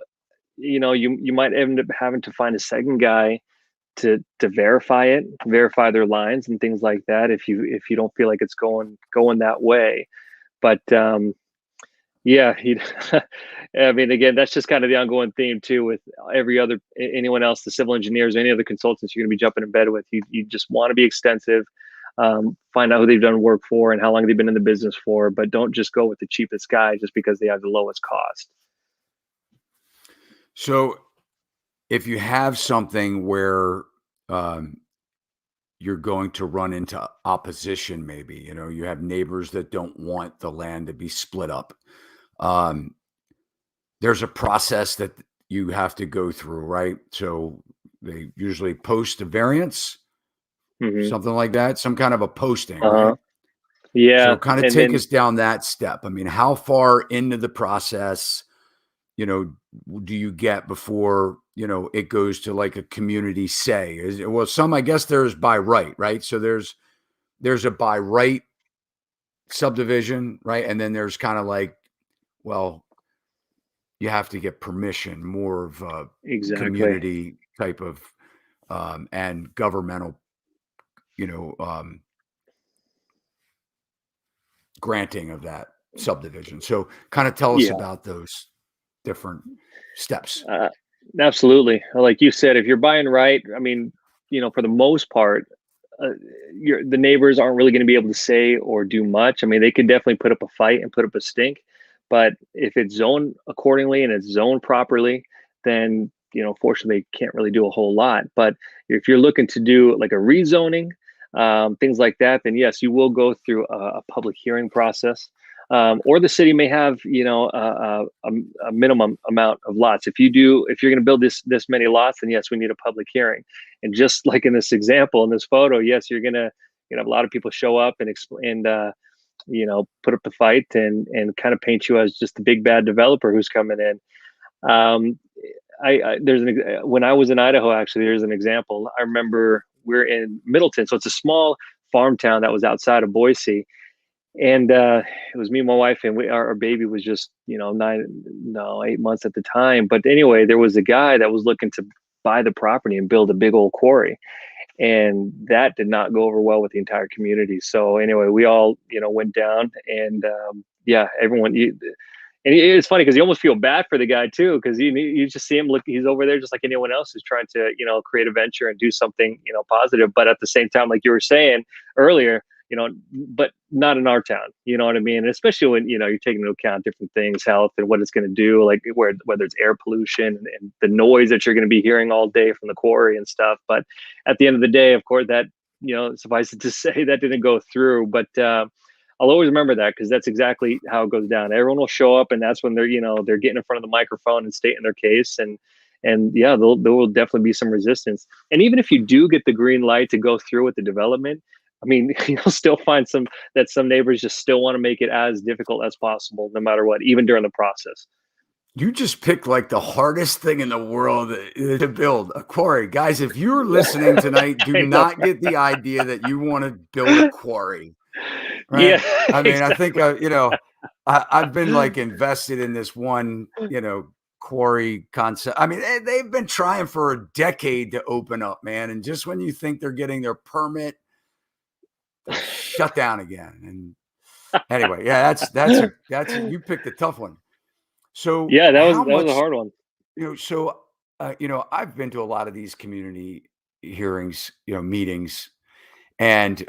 B: you might end up having to find a second guy to verify their lines and things like that, if you don't feel like it's going that way. But yeah, I mean, again, that's just kind of the ongoing theme too with anyone else, the civil engineers, any other consultants you're going to be jumping in bed with. You just want to be extensive, find out who they've done work for and how long they've been in the business for, but don't just go with the cheapest guy just because they have the lowest cost.
A: So if you have something where um, you're going to run into opposition, maybe, you have neighbors that don't want the land to be split up. Um, there's a process that you have to go through, right? So they usually post a variance,
B: Hmm.
A: something like that, some kind of a posting, right?
B: Uh-huh. Yeah.
A: So kind of
B: And
A: take
B: then
A: us down that step. I mean, how far into the process, you know, do you get before, it goes to like a community say? Well, some, I guess there's by right, right? So there's a by right subdivision, right? And then there's kind of like, well, you have to get permission, more of a
B: exactly.
A: community type of and governmental, you know, um, granting of that subdivision. So kind of tell us
B: Yeah.
A: about those different steps.
B: Uh, Absolutely. Like you said, if you're buying right, I mean, for the most part, uh, the neighbors aren't really going to be able to say or do much. I mean, they could definitely put up a fight and put up a stink, but if it's zoned accordingly and it's zoned properly, then fortunately, they can't really do a whole lot. But if you're looking to do like a rezoning, things like that, then yes, you will go through a public hearing process. Or the city may have a minimum amount of lots. If you're going to build this many lots, then yes, we need a public hearing. And just like in this example, in this photo, yes, you're going to have a lot of people show up and explain and put up the fight and kind of paint you as just the big bad developer who's coming in. um, when I was in Idaho, actually, there's an example. I remember we're in Middleton, so it's a small farm town that was outside of Boise. And it was me and my wife, and our baby was just, 8 months at the time. But anyway, there was a guy that was looking to buy the property and build a big old quarry, and that did not go over well with the entire community. So anyway, we all went down, and yeah, everyone. And it's funny because you almost feel bad for the guy too, because you just see him look. He's over there just like anyone else who's trying to create a venture and do something positive. But at the same time, like you were saying earlier, but not in our town. You know what I mean? And especially when you're taking into account different things, health, and what it's going to do, like whether it's air pollution and the noise that you're going to be hearing all day from the quarry and stuff. But at the end of the day, of course, that suffice it to say that didn't go through. But I'll always remember that, because that's exactly how it goes down. Everyone will show up, and that's when they're they're getting in front of the microphone and stating their case, and yeah, there will definitely be some resistance. And even if you do get the green light to go through with the development, I mean, you'll still find some neighbors just still want to make it as difficult as possible, no matter what, even during the process.
A: You just picked like the hardest thing in the world to build, a quarry. Guys, if you're listening tonight, do
B: I know.
A: not get the idea that you want to build a quarry.
B: Yeah,
A: Right. I mean, I think,
B: exactly.
A: I've been like invested in this one, quarry concept. I mean, they've been trying for a decade to open up, man. And just when you think they're getting their permit, they shut down again. And anyway, yeah, you picked a tough one. So
B: Yeah,
A: how
B: that was a
A: much,
B: hard one.
A: I've been to a lot of these community hearings, meetings, and,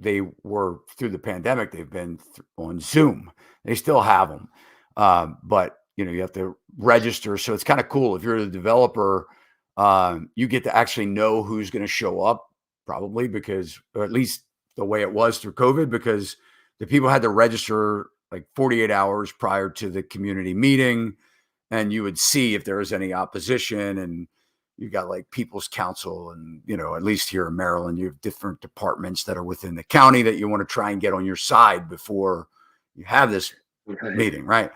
A: they were through the pandemic, they've been on Zoom. They still have them. But you have to register. So it's kind of cool. If you're the developer, you get to actually know who's going to show up, probably, because, or at least the way it was through COVID, because the people had to register like 48 hours prior to the community meeting. And you would see if there was any opposition, and you got like people's council, and at least here in Maryland, you have different departments that are within the county that you want to try and get on your side before you have this
B: Right.
A: meeting, right?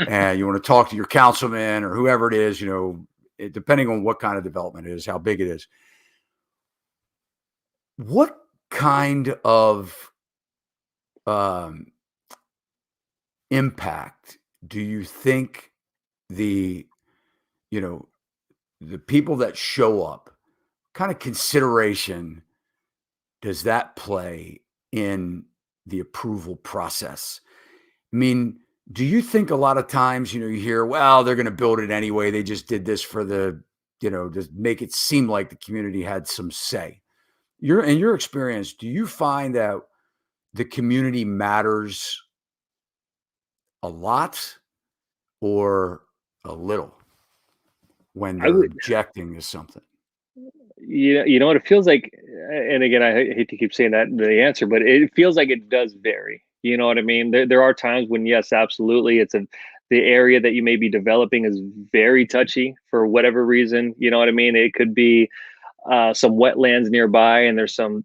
A: And you want to talk to your councilman or whoever it is, depending on what kind of development it is, how big it is. What kind of um, impact do you think the you know the people that show up, kind of consideration does that play in the approval process? I mean, do you think a lot of times, you hear, well, they're going to build it anyway. They just did this for to make it seem like the community had some say. In your experience, do you find that the community matters a lot or a little when
B: I
A: they're
B: would.
A: objecting to something?
B: You know what it feels like, and again, I hate to keep saying that the answer, but it feels like it does vary. You know what I mean? There are times when, yes, absolutely, the area that you may be developing is very touchy for whatever reason. You know what I mean? It could be some wetlands nearby, and there's some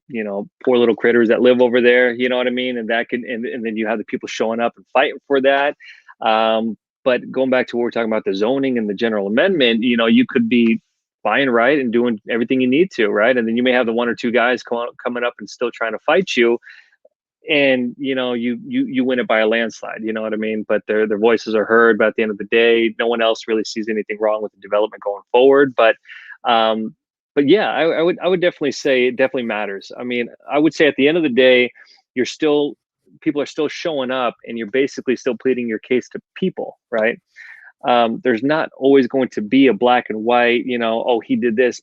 B: poor little critters that live over there. You know what I mean? And that can, and then you have the people showing up and fighting for that. But going back to what we're talking about, the zoning and the general amendment, you could be fine, right, and doing everything you need to, right, and then you may have the one or two guys coming up and still trying to fight you, and you win it by a landslide. You know what I mean? But their voices are heard. But at the end of the day, no one else really sees anything wrong with the development going forward. Um, but yeah, I would definitely say it definitely matters. I mean, I would say at the end of the day, you're still people are still showing up, and you're basically still pleading your case to people, right? There's not always going to be a black and white, oh, he did this,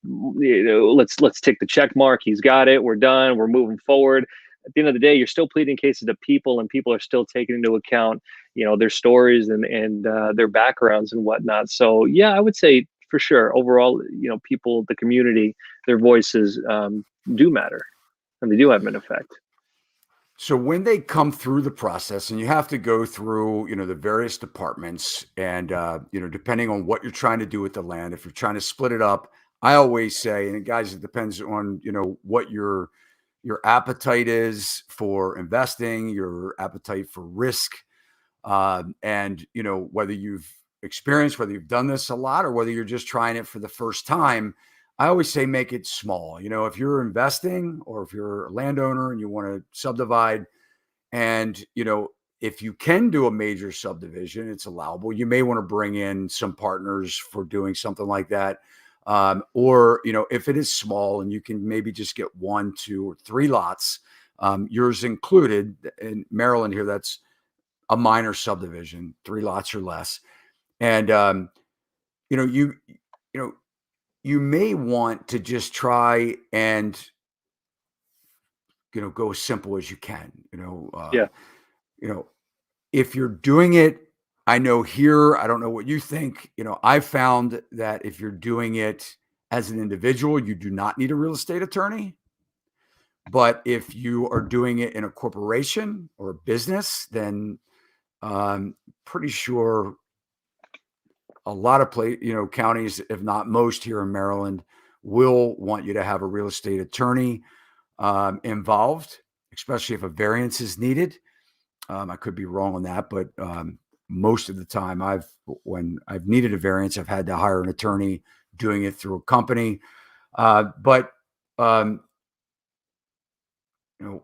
B: let's take the check mark. He's got it. We're done. We're moving forward. At the end of the day, you're still pleading cases to people, and people are still taking into account, their stories and their backgrounds and whatnot. So yeah, I would say for sure, overall, people, the community, their voices do matter, and they do have an effect.
A: So when they come through the process, and you have to go through, the various departments, and depending on what you're trying to do with the land, if you're trying to split it up, I always say, and guys, it depends on, what your appetite is for investing, your appetite for risk, and whether you've experienced, whether you've done this a lot, or whether you're just trying it for the first time. I always say make it small. If you're investing or if you're a landowner and you want to subdivide, and if you can do a major subdivision, it's allowable. You may want to bring in some partners for doing something like that. Or if it is small and you can maybe just get 1, 2, or 3 lots, yours included. In Maryland here, that's a minor subdivision, 3 lots or less. And you know, you you know, you may want to just try and go as simple as you can.
B: Yeah.
A: You know, if you're doing it, I know here, I don't know what you think. I've found that if you're doing it as an individual, you do not need a real estate attorney. But if you are doing it in a corporation or a business, then pretty sure a lot of counties, if not most here in Maryland, will want you to have a real estate attorney involved, especially if a variance is needed. I could be wrong on that, but most of the time, when I've needed a variance, I've had to hire an attorney doing it through a company. But um, you know,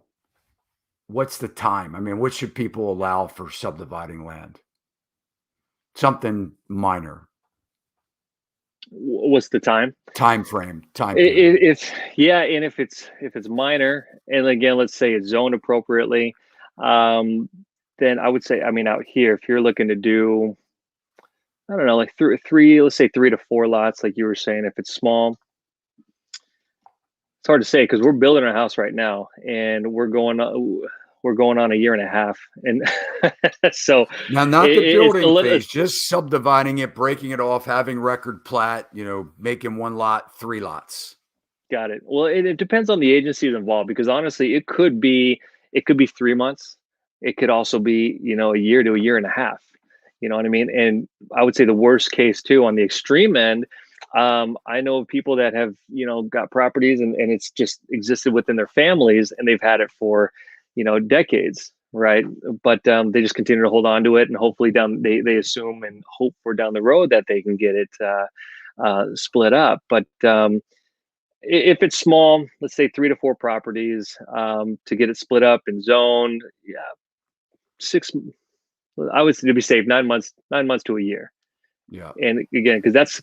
A: what's the time? I mean, what should people allow for subdividing land? Something minor.
B: What's the time?
A: Time frame, time period.
B: It's yeah, and if it's minor, and again, let's say it's zoned appropriately, um, then I would say, I mean, out here, if you're looking to do, I don't know, like three, let's say 3 to 4 lots, like you were saying, if it's small, it's hard to say because we're building a house right now, and we're going on a year and a half, and so
A: Now, not the
B: it's a
A: building
B: little.
A: phase, just subdividing it, breaking it off, having record plat, making 1 lot, 3 lots.
B: Got it. Well, it depends on the agencies involved because honestly, it could be 3 months. It could also be, a year to a year and a half. You know what I mean? And I would say the worst case too, on the extreme end, I know of people that have, got properties and it's just existed within their families and they've had it for, decades, right? But they just continue to hold on to it and hopefully they assume and hope for down the road that they can get it split up. But if it's small, let's say 3 to 4 properties, to get it split up and zoned, yeah, six. I would say to be safe, 9 months, 9 months to a year.
A: Yeah.
B: And again, because that's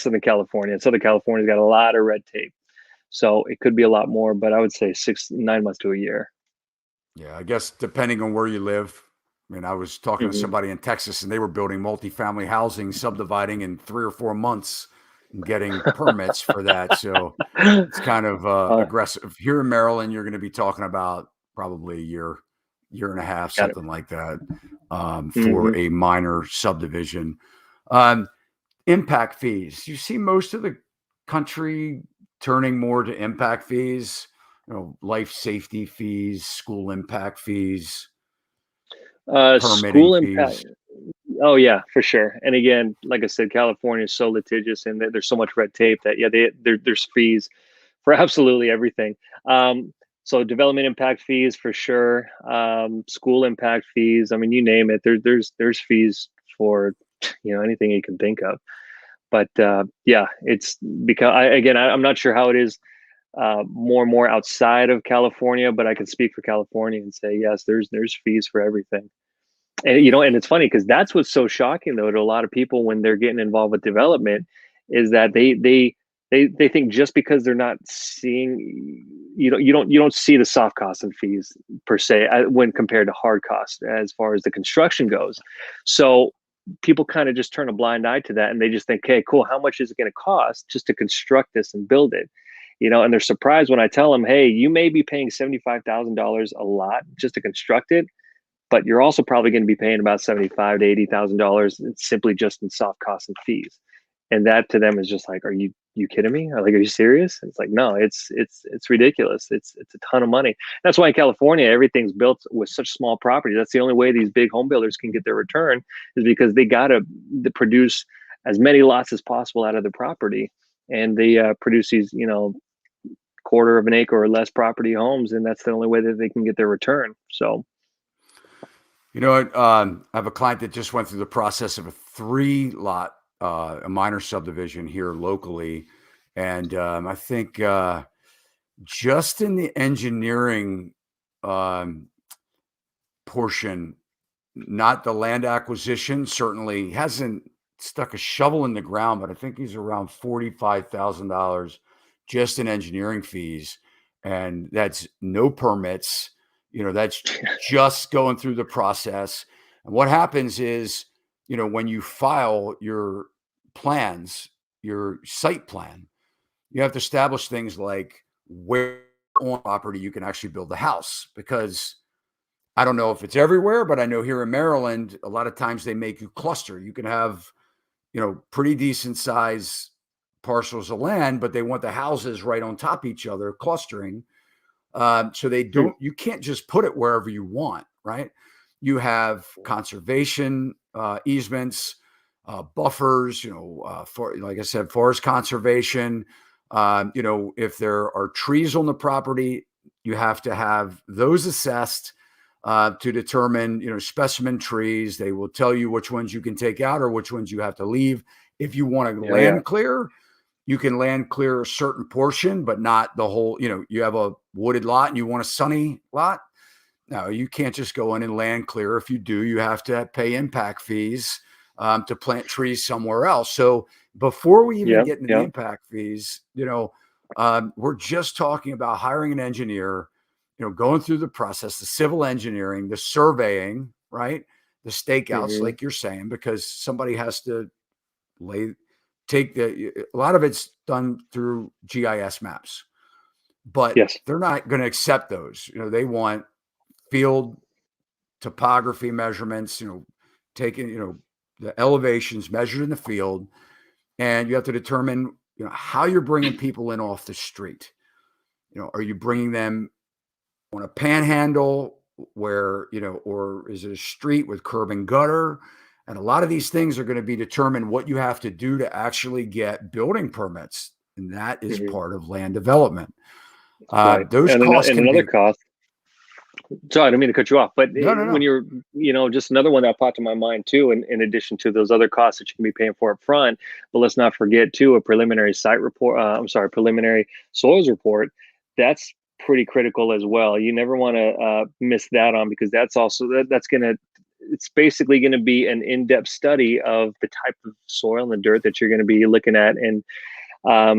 B: Southern California, and Southern California's got a lot of red tape, so it could be a lot more. But I would say 9 months to a year.
A: Yeah. I guess depending on where you live. I mean, I was talking to
B: Hmm.
A: somebody in Texas and they were building multifamily housing, subdividing in 3 or 4 months and getting permits for that. So it's kind of
B: uh,
A: aggressive. Here in Maryland, you're going to be talking about probably a year and a half,
B: Got it.
A: something like that,
B: Hmm.
A: for a minor subdivision. Um, Impact fees. You see most of the country turning more to impact fees, life safety fees, school impact fees, permitting
B: School impact.
A: fees.
B: Oh yeah, for sure. And again, like I said, California is so litigious and there's so much red tape that yeah, there's fees for absolutely everything. So development impact fees for sure. School impact fees. I mean, you name it. There's fees for anything you can think of. But yeah, it's because I'm not sure how it is more and more outside of California, but I can speak for California and say yes, there's fees for everything. And it's funny because that's what's so shocking though to a lot of people when they're getting involved with development is that they think just because they're not seeing you don't see the soft costs and fees per se when compared to hard costs as far as the construction goes. So people kind of just turn a blind eye to that and they just think, okay, cool, how much is it going to cost just to construct this and build it? And they're surprised when I tell them, hey, you may be paying $75,000 a lot just to construct it, but you're also probably going to be paying about 75 to $80,000 simply just in soft costs and fees. And that to them is just like, are you kidding me? Like, are you serious? It's like, no, it's ridiculous. It's a ton of money. That's why in California everything's built with such small properties. That's the only way these big home builders can get their return is because they got to produce as many lots as possible out of the property, and they produce these quarter of an acre or less property homes, and that's the only way that they can get their return. So.
A: I have a client that just went through the process of a 3 lot, a minor subdivision here locally. And I think just in the engineering um, portion, not the land acquisition, certainly hasn't stuck a shovel in the ground, but I think he's around $45,000 just in engineering fees. And that's no permits, that's just going through the process. And what happens is, when you file your plans, your site plan, you have to establish things like where on property you can actually build the house, because I don't know if it's everywhere, but I know here in Maryland, a lot of times they make you cluster. You can have, pretty decent size parcels of land, but they want the houses right on top of each other, clustering. So
B: Hmm.
A: you can't just put it wherever you want, right? You have conservation easements, buffers, for, like I said, forest conservation. If there are trees on the property, you have to have those assessed to determine, specimen trees. They will tell you which ones you can take out or which ones you have to leave. If you want to
B: Yeah, yeah.
A: land clear, you can land clear a certain portion, but not the whole. You have a wooded lot and you want a sunny lot. No, you can't just go in and land clear. If you do, you have to pay impact fees to plant trees somewhere else. So before we even
B: Yeah,
A: get into the
B: yeah.
A: impact fees, we're just talking about hiring an engineer, going through the process, the civil engineering, the surveying, right? The stakeouts,
B: Hmm.
A: like you're saying, because somebody has to lay, take a lot of it's done through GIS maps, but
B: Yes.
A: they're not going to accept those. They want field topography measurements, taking, the elevations measured in the field. And you have to determine, how you're bringing people in off the street. Are you bringing them on a panhandle where, or is it a street with curb and gutter? And a lot of these things are going to be determined what you have to do to actually get building permits. And that is
B: Hmm.
A: part of land development.
B: Right.
A: Those costs
B: And
A: can
B: another
A: be,
B: cost. Sorry, I didn't mean to cut you off, but
A: no, no,
B: when
A: no.
B: you're, just another one that popped in my mind too, in addition to those other costs that you can be paying for up front, but let's not forget too, a preliminary site report, preliminary soils report, that's pretty critical as well. You never want to miss that on, because that's also, that's going to, it's basically going to be an in-depth study of the type of soil and the dirt that you're going to be looking at. And I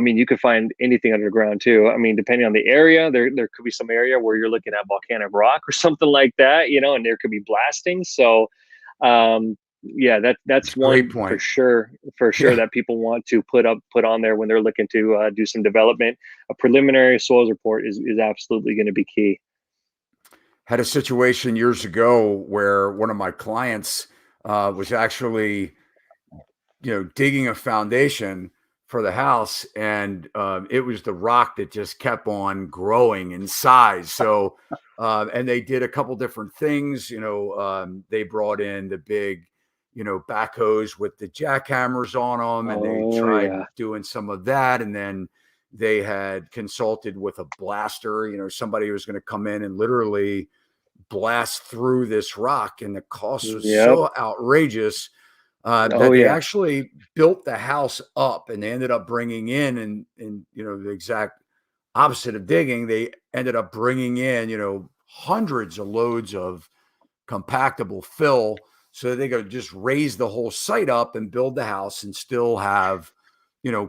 B: mean, you could find anything underground too. I mean, depending on the area, there could be some area where you're looking at volcanic rock or something like that, and there could be blasting. So, yeah, that's
A: It's a great
B: one
A: point.
B: for sure
A: Yeah.
B: that people want to put on there when they're looking to do some development. A preliminary soils report is absolutely going to be key.
A: Had a situation years ago where one of my clients was actually, digging a foundation for the house, and it was the rock that just kept on growing in size. So, and they did a couple different things. They brought in the big, backhoes with the jackhammers on them, and they
B: Oh
A: tried
B: yeah.
A: doing some of that, and then they had consulted with a blaster. Somebody who was going to come in and literally blast through this rock, and the cost was
B: Yep.
A: so outrageous
B: Oh
A: that they
B: yeah.
A: actually built the house up, and they ended up bringing in, and the exact opposite of digging, they ended up bringing in, hundreds of loads of compactable fill, so that they could just raise the whole site up and build the house and still have,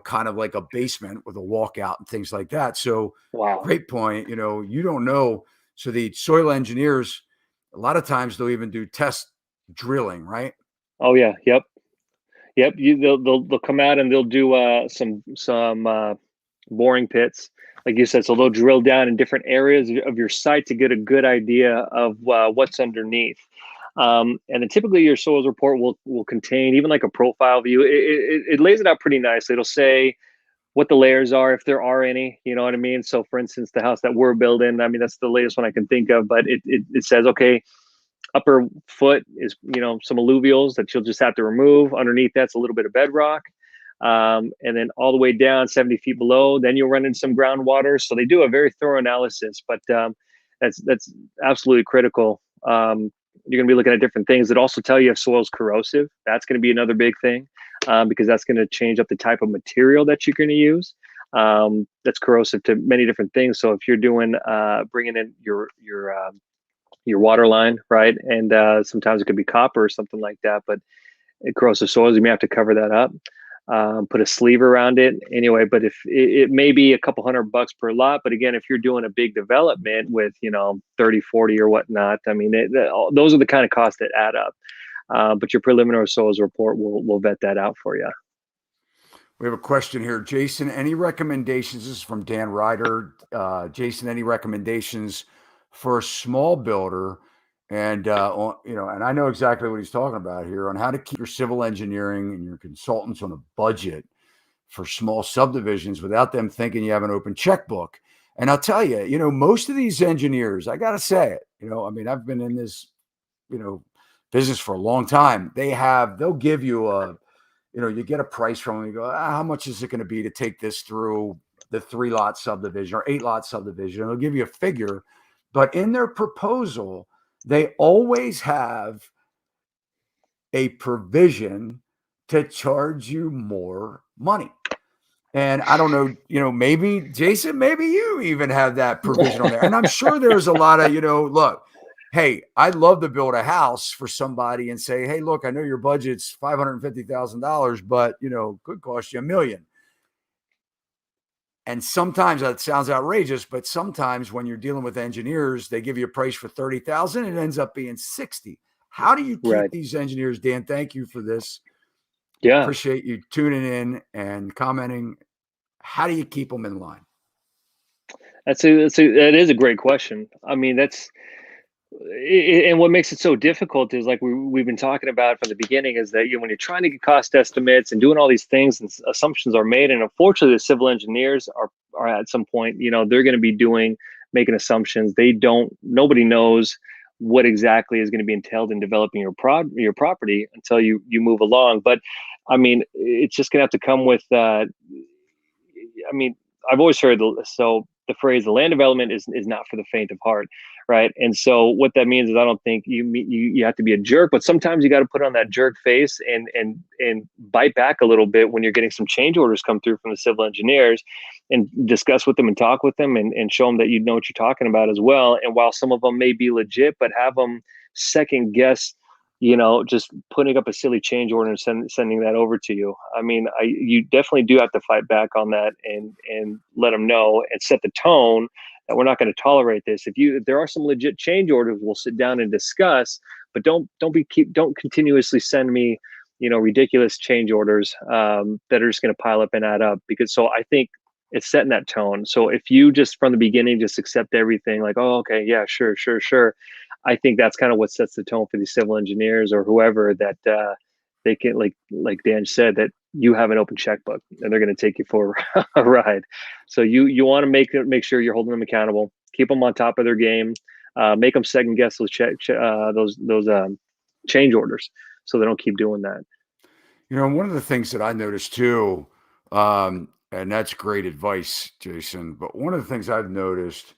A: kind of like a basement with a walkout and things like that. So
B: Wow.
A: great point. You don't know. So the soil engineers, a lot of times they'll even do test drilling, right?
B: Oh yeah. Yep. Yep, they'll come out and they'll do some boring pits, like you said. So they'll drill down in different areas of your site to get a good idea of what's underneath. And then typically your soils report will contain even like a profile view. It lays it out pretty nicely. It'll say what the layers are, if there are any. You know what I mean? So for instance, the house that we're building, I mean that's the latest one I can think of, but it says, okay, upper foot is some alluvials that you'll just have to remove. Underneath that's a little bit of bedrock, and then all the way down 70 feet below, then you'll run into some groundwater. So they do a very thorough analysis, but that's absolutely critical. You're going to be looking at different things that also tell you if soil's corrosive. That's going to be another big thing. because that's going to change up the type of material that you're going to use. That's corrosive to many different things. So if you're doing bringing in your water line, right, and sometimes it could be copper or something like that, but corrosive soils, you may have to cover that up. Put a sleeve around it anyway, but if it may be a couple $100 per lot, but again, if you're doing a big development with 30, 40 or whatnot, I mean, those are the kind of costs that add up. But your preliminary soils report will vet that out for you.
A: We have a question here. Jason, any recommendations? This is from Dan Ryder. Jason, any recommendations for a small builder? And, and I know exactly what he's talking about here on how to keep your civil engineering and your consultants on a budget for small subdivisions without them thinking you have an open checkbook. And I'll tell you, most of these engineers, I got to say it, I mean, I've been in this, business for a long time. They'll give you you get a price from them. You go, how much is it going to be to take this through the 3-lot subdivision or 8-lot subdivision? They'll give you a figure, but in their proposal, they always have a provision to charge you more money. And I don't know, maybe Jason, maybe you even have that provision on there. And I'm sure there's a lot of, look, hey, I'd love to build a house for somebody and say, hey, look, I know your budget's $550,000, but, could cost you $1 million. And sometimes that sounds outrageous, but sometimes when you're dealing with engineers, they give you a price for 30,000, it ends up being 60. How do you keep these engineers, Dan? Thank you for this.
B: Yeah.
A: Appreciate you tuning in and commenting. How do you keep them in line?
B: That is a great question. I mean, and what makes it so difficult is like we've been talking about from the beginning is that when you're trying to get cost estimates and doing all these things and assumptions are made, and unfortunately the civil engineers are at some point they're going to be making assumptions. Nobody knows what exactly is going to be entailed in developing your property until you move along. But I mean, it's just going to have to come with I mean, I've always heard the phrase "the land development is not for the faint of heart," right? And so what that means is I don't think you have to be a jerk, but sometimes you got to put on that jerk face and bite back a little bit when you're getting some change orders come through from the civil engineers, and discuss with them and talk with them and show them that you know what you're talking about as well. And while some of them may be legit, but have them second guess just putting up a silly change order and sending that over to you. I mean, you definitely do have to fight back on that and let them know and set the tone that we're not going to tolerate this. If there are some legit change orders, we'll sit down and discuss, but don't continuously send me, ridiculous change orders that are just going to pile up and add up. So I think it's setting that tone. So if you just from the beginning just accept everything like, oh, okay, yeah, sure. I think that's kind of what sets the tone for these civil engineers or whoever, that they can, like Dan said, that you have an open checkbook and they're going to take you for a ride. So you want to make sure you're holding them accountable, keep them on top of their game, make them second guess those change orders so they don't keep doing that.
A: One of the things that I noticed too, and that's great advice, Jason, but one of the things I've noticed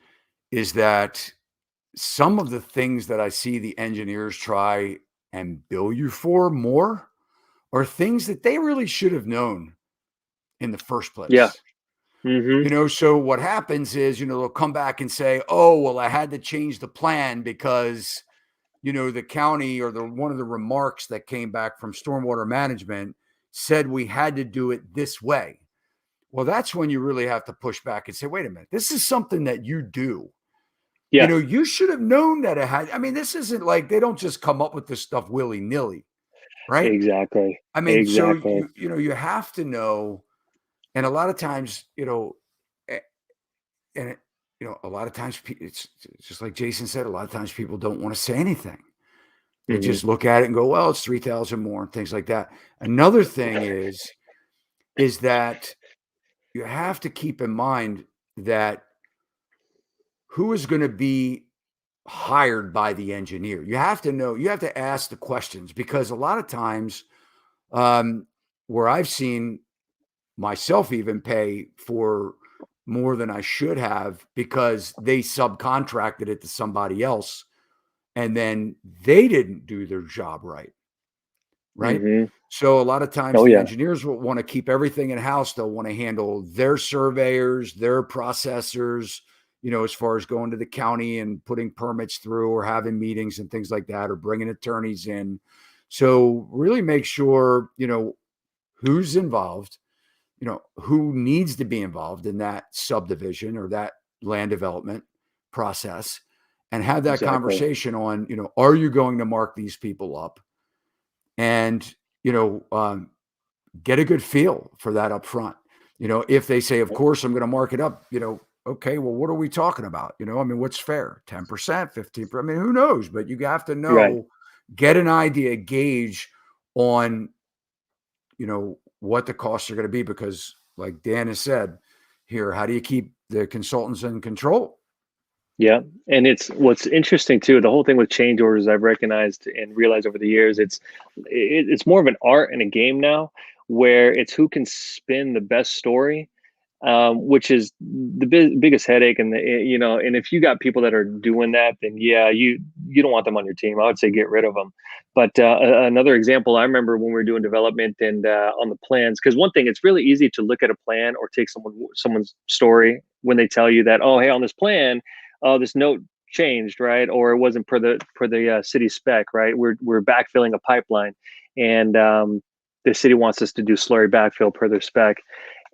A: is that some of the things that I see the engineers try and bill you for more are things that they really should have known in the first place.
B: Yeah. Mm-hmm.
A: So what happens is, they'll come back and say, oh, well, I had to change the plan because, the county or one of the remarks that came back from stormwater management said we had to do it this way. Well, that's when you really have to push back and say, wait a minute, this is something that you do.
B: Yeah.
A: You should have known that it had. I mean, this isn't like they don't just come up with this stuff willy-nilly, right?
B: Exactly.
A: I mean,
B: exactly.
A: so you have to know, and a lot of times, a lot of times it's just like Jason said. A lot of times people don't want to say anything. They just look at it and go, "Well, it's 3,000 more," and things like that. Another thing is that you have to keep in mind that who is going to be hired by the engineer. You have to know, you have to ask the questions, because a lot of times where I've seen myself even pay for more than I should have because they subcontracted it to somebody else and then they didn't do their job right. right?
B: Hmm.
A: So a lot of times
B: Oh
A: the
B: yeah.
A: engineers will want to keep everything in house. They'll want to handle their surveyors, their processors, as far as going to the county and putting permits through or having meetings and things like that, or bringing attorneys in. So really make sure, who's involved, who needs to be involved in that subdivision or that land development process, and have that
B: Exactly.
A: conversation on, are you going to mark these people up? And, you know, um, get a good feel for that up front. If they say, of course, I'm going to mark it up, okay, well, what are we talking about? I mean, what's fair? 10%, 15%? I mean, who knows? But you have to
B: Right.
A: know, get an idea, gauge on, what the costs are going to be, because like Dan has said here, how do you keep the consultants in control?
B: Yeah, and it's what's interesting too. The whole thing with change orders, I've recognized and realized over the years, it's more of an art and a game now, where it's who can spin the best story, which is the biggest headache. And and if you got people that are doing that, then yeah, you don't want them on your team. I would say get rid of them. But another example, I remember when we were doing development and on the plans, because one thing, it's really easy to look at a plan or take someone's story when they tell you that, oh, hey, on this plan, oh, this note changed, right? Or it wasn't per the city spec, right? We're backfilling a pipeline, and the city wants us to do slurry backfill per their spec.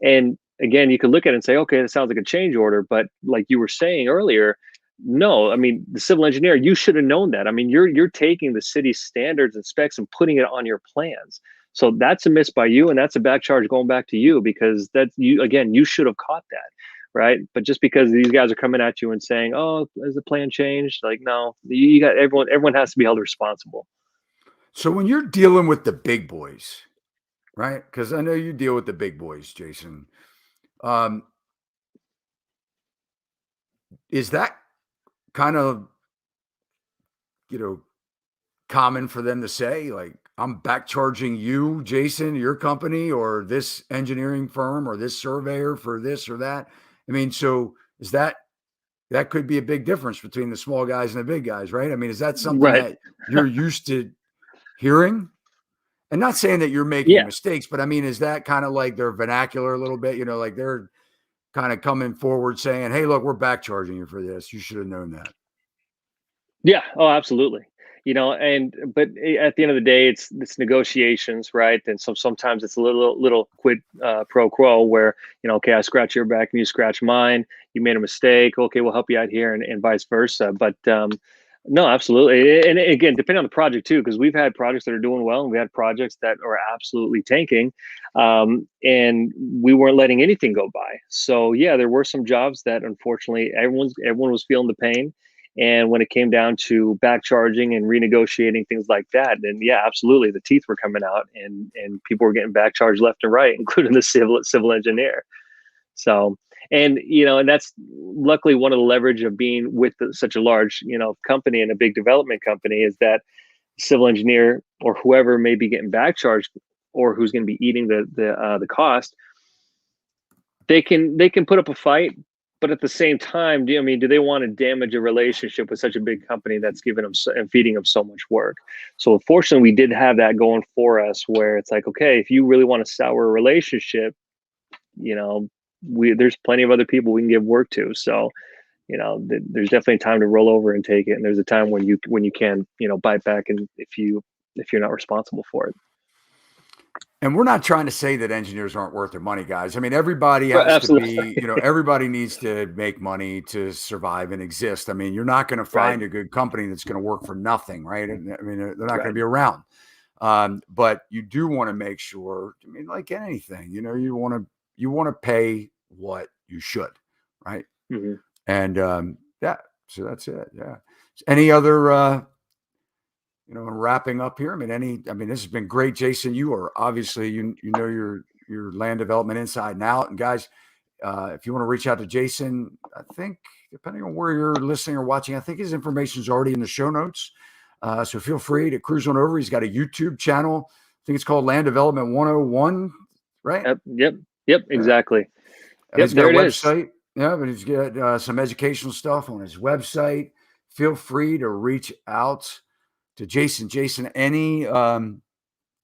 B: And again, you could look at it and say, okay, that sounds like a change order. But like you were saying earlier, no, I mean, the civil engineer, you should have known that. I mean, you're taking the city's standards and specs and putting it on your plans. So that's a miss by you, and that's a back charge going back to you, because that's you again, you should have caught that. Right. But just because these guys are coming at you and saying, oh, has the plan changed? Like, no, you got everyone has to be held responsible.
A: So when you're dealing with the big boys, right? Because I know you deal with the big boys, Jason. Um, is that kind of, you know, common for them to say, like, I'm back charging you, Jason, your company, or this engineering firm, or this surveyor for this or that? I mean, so is that could be a big difference between the small guys and the big guys, right? I mean, is that something
B: Right.
A: that you're used to hearing? And not saying that you're making
B: Yeah.
A: mistakes, but I mean, is that kind of like their vernacular a little bit? Like they're kind of coming forward saying, hey, look, we're back charging you for this. You should have known that.
B: Yeah. Oh, absolutely. And but at the end of the day, it's negotiations, right? And so sometimes it's a little quid pro quo, where okay, I scratch your back and you scratch mine. You made a mistake. Okay, we'll help you out here, and vice versa. But no, absolutely. And again, depending on the project too, because we've had projects that are doing well, and we had projects that are absolutely tanking, and we weren't letting anything go by. So yeah, there were some jobs that unfortunately everyone was feeling the pain. And when it came down to back charging and renegotiating things like that, then yeah, absolutely, the teeth were coming out, and people were getting back charged left and right, including the civil engineer. So, and that's luckily one of the leverage of being with such a large company and a big development company, is that civil engineer or whoever may be getting back charged, or who's going to be eating the cost, they can put up a fight. But at the same time, do they want to damage a relationship with such a big company that's giving them and feeding them so much work? So unfortunately, we did have that going for us, where it's like, okay, if you really want to sour a relationship, you know there's plenty of other people we can give work to. So there's definitely time to roll over and take it, and there's a time when you can bite back, and if you're not responsible for it.
A: And we're not trying to say that engineers aren't worth their money, guys. I mean, everybody
B: But
A: has to
B: absolutely.
A: be, everybody needs to make money to survive and exist. I mean, you're not going to
B: Right.
A: find a good company that's going to work for nothing, right? And I mean, they're not going to
B: Right.
A: be around. But you do want to make sure, I mean, like anything, you want to pay what you should, right?
B: Hmm.
A: And yeah, so that's it. Yeah. Any other wrapping up here, I mean, this has been great, Jason. You are obviously, your land development inside and out. And guys, if you want to reach out to Jason, I think depending on where you're listening or watching, I think his information is already in the show notes. So feel free to cruise on over. He's got a YouTube channel. I think it's called Land Development 101, right?
B: Yep. Yep. Yep.
A: Yeah.
B: Exactly. Yep.
A: He's got a
B: There it is.
A: website. Yeah, but he's got some educational stuff on his website. Feel free to reach out to Jason. Jason, any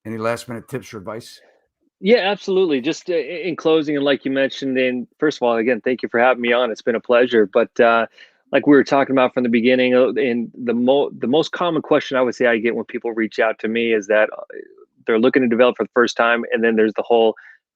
A: Any last minute tips or advice?
B: Yeah, absolutely. Just in closing, and like you mentioned, and first of all, again, thank you for having me on. It's been a pleasure. But like we were talking about from the beginning, and the most common question I would say I get when people reach out to me is that they're looking to develop for the first time, and then there's the whole,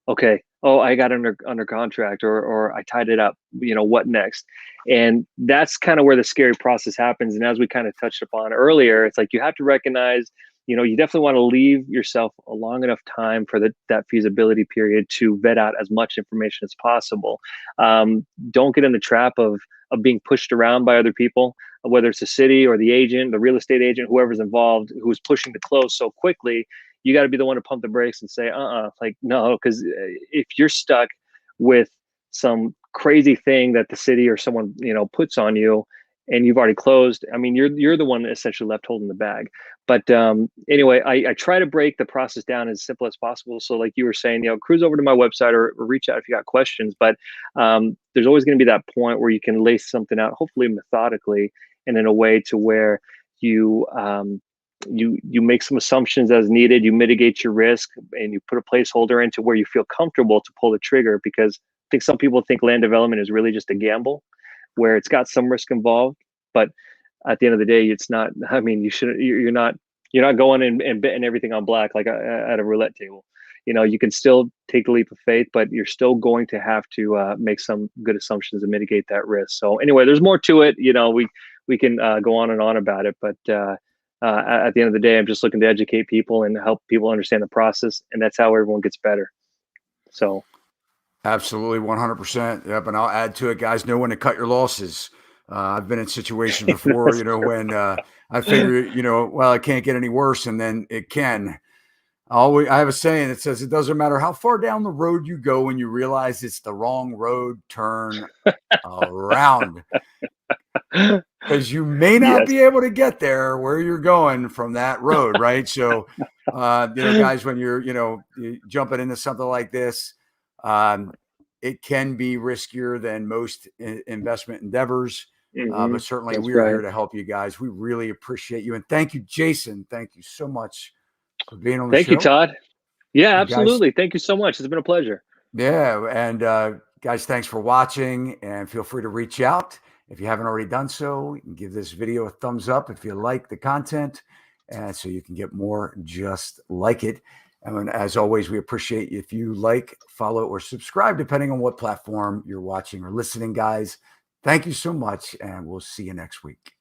B: okay, oh, I got under contract, or I tied it up. What next? And that's kind of where the scary process happens. And as we kind of touched upon earlier, it's like you have to recognize, you definitely want to leave yourself a long enough time for that feasibility period to vet out as much information as possible. Don't get in the trap of being pushed around by other people, whether it's the city or the agent, the real estate agent, whoever's involved, who's pushing to close so quickly. You got to be the one to pump the brakes and say, like, no, because if you're stuck with some crazy thing that the city or someone, puts on you, and you've already closed, I mean, you're the one essentially left holding the bag. But anyway, I try to break the process down as simple as possible. So like you were saying, cruise over to my website, or reach out if you got questions. But there's always going to be that point where you can lay something out, hopefully methodically, and in a way to where you you make some assumptions as needed, you mitigate your risk, and you put a placeholder into where you feel comfortable to pull the trigger. Because I think some people think land development is really just a gamble, where it's got some risk involved, but at the end of the day, it's not. I mean, you're not going and betting everything on black like at a roulette table. You can still take the leap of faith, but you're still going to have to make some good assumptions and mitigate that risk. So anyway, there's more to it. We can go on and on about it, but at the end of the day, I'm just looking to educate people and help people understand the process, and that's how everyone gets better. So
A: Absolutely, 100%. Yep, and I'll add to it, guys. Know when to cut your losses. I've been in situations before,
B: that's
A: when I figure, well, it can't get any worse, and then it can. I have a saying that says it doesn't matter how far down the road you go when you realize it's the wrong road, turn around, because you may not
B: yes.
A: be able to get there where you're going from that road, right? So, guys, when you're, jumping into something like this, um, it can be riskier than most investment endeavors. But certainly
B: That's
A: we are
B: right.
A: here to help you guys. We really appreciate you. And thank you, Jason. Thank you so much for being on the
B: Thank you,
A: show.
B: Todd. Yeah,
A: And guys,
B: absolutely. Thank you so much. It's been a pleasure.
A: yeah. And guys, thanks for watching, and feel free to reach out. If you haven't already done so, you can give this video a thumbs up if you like the content, and so you can get more just like it. And as always, we appreciate if you like, follow, or subscribe, depending on what platform you're watching or listening, guys. Thank you so much, and we'll see you next week.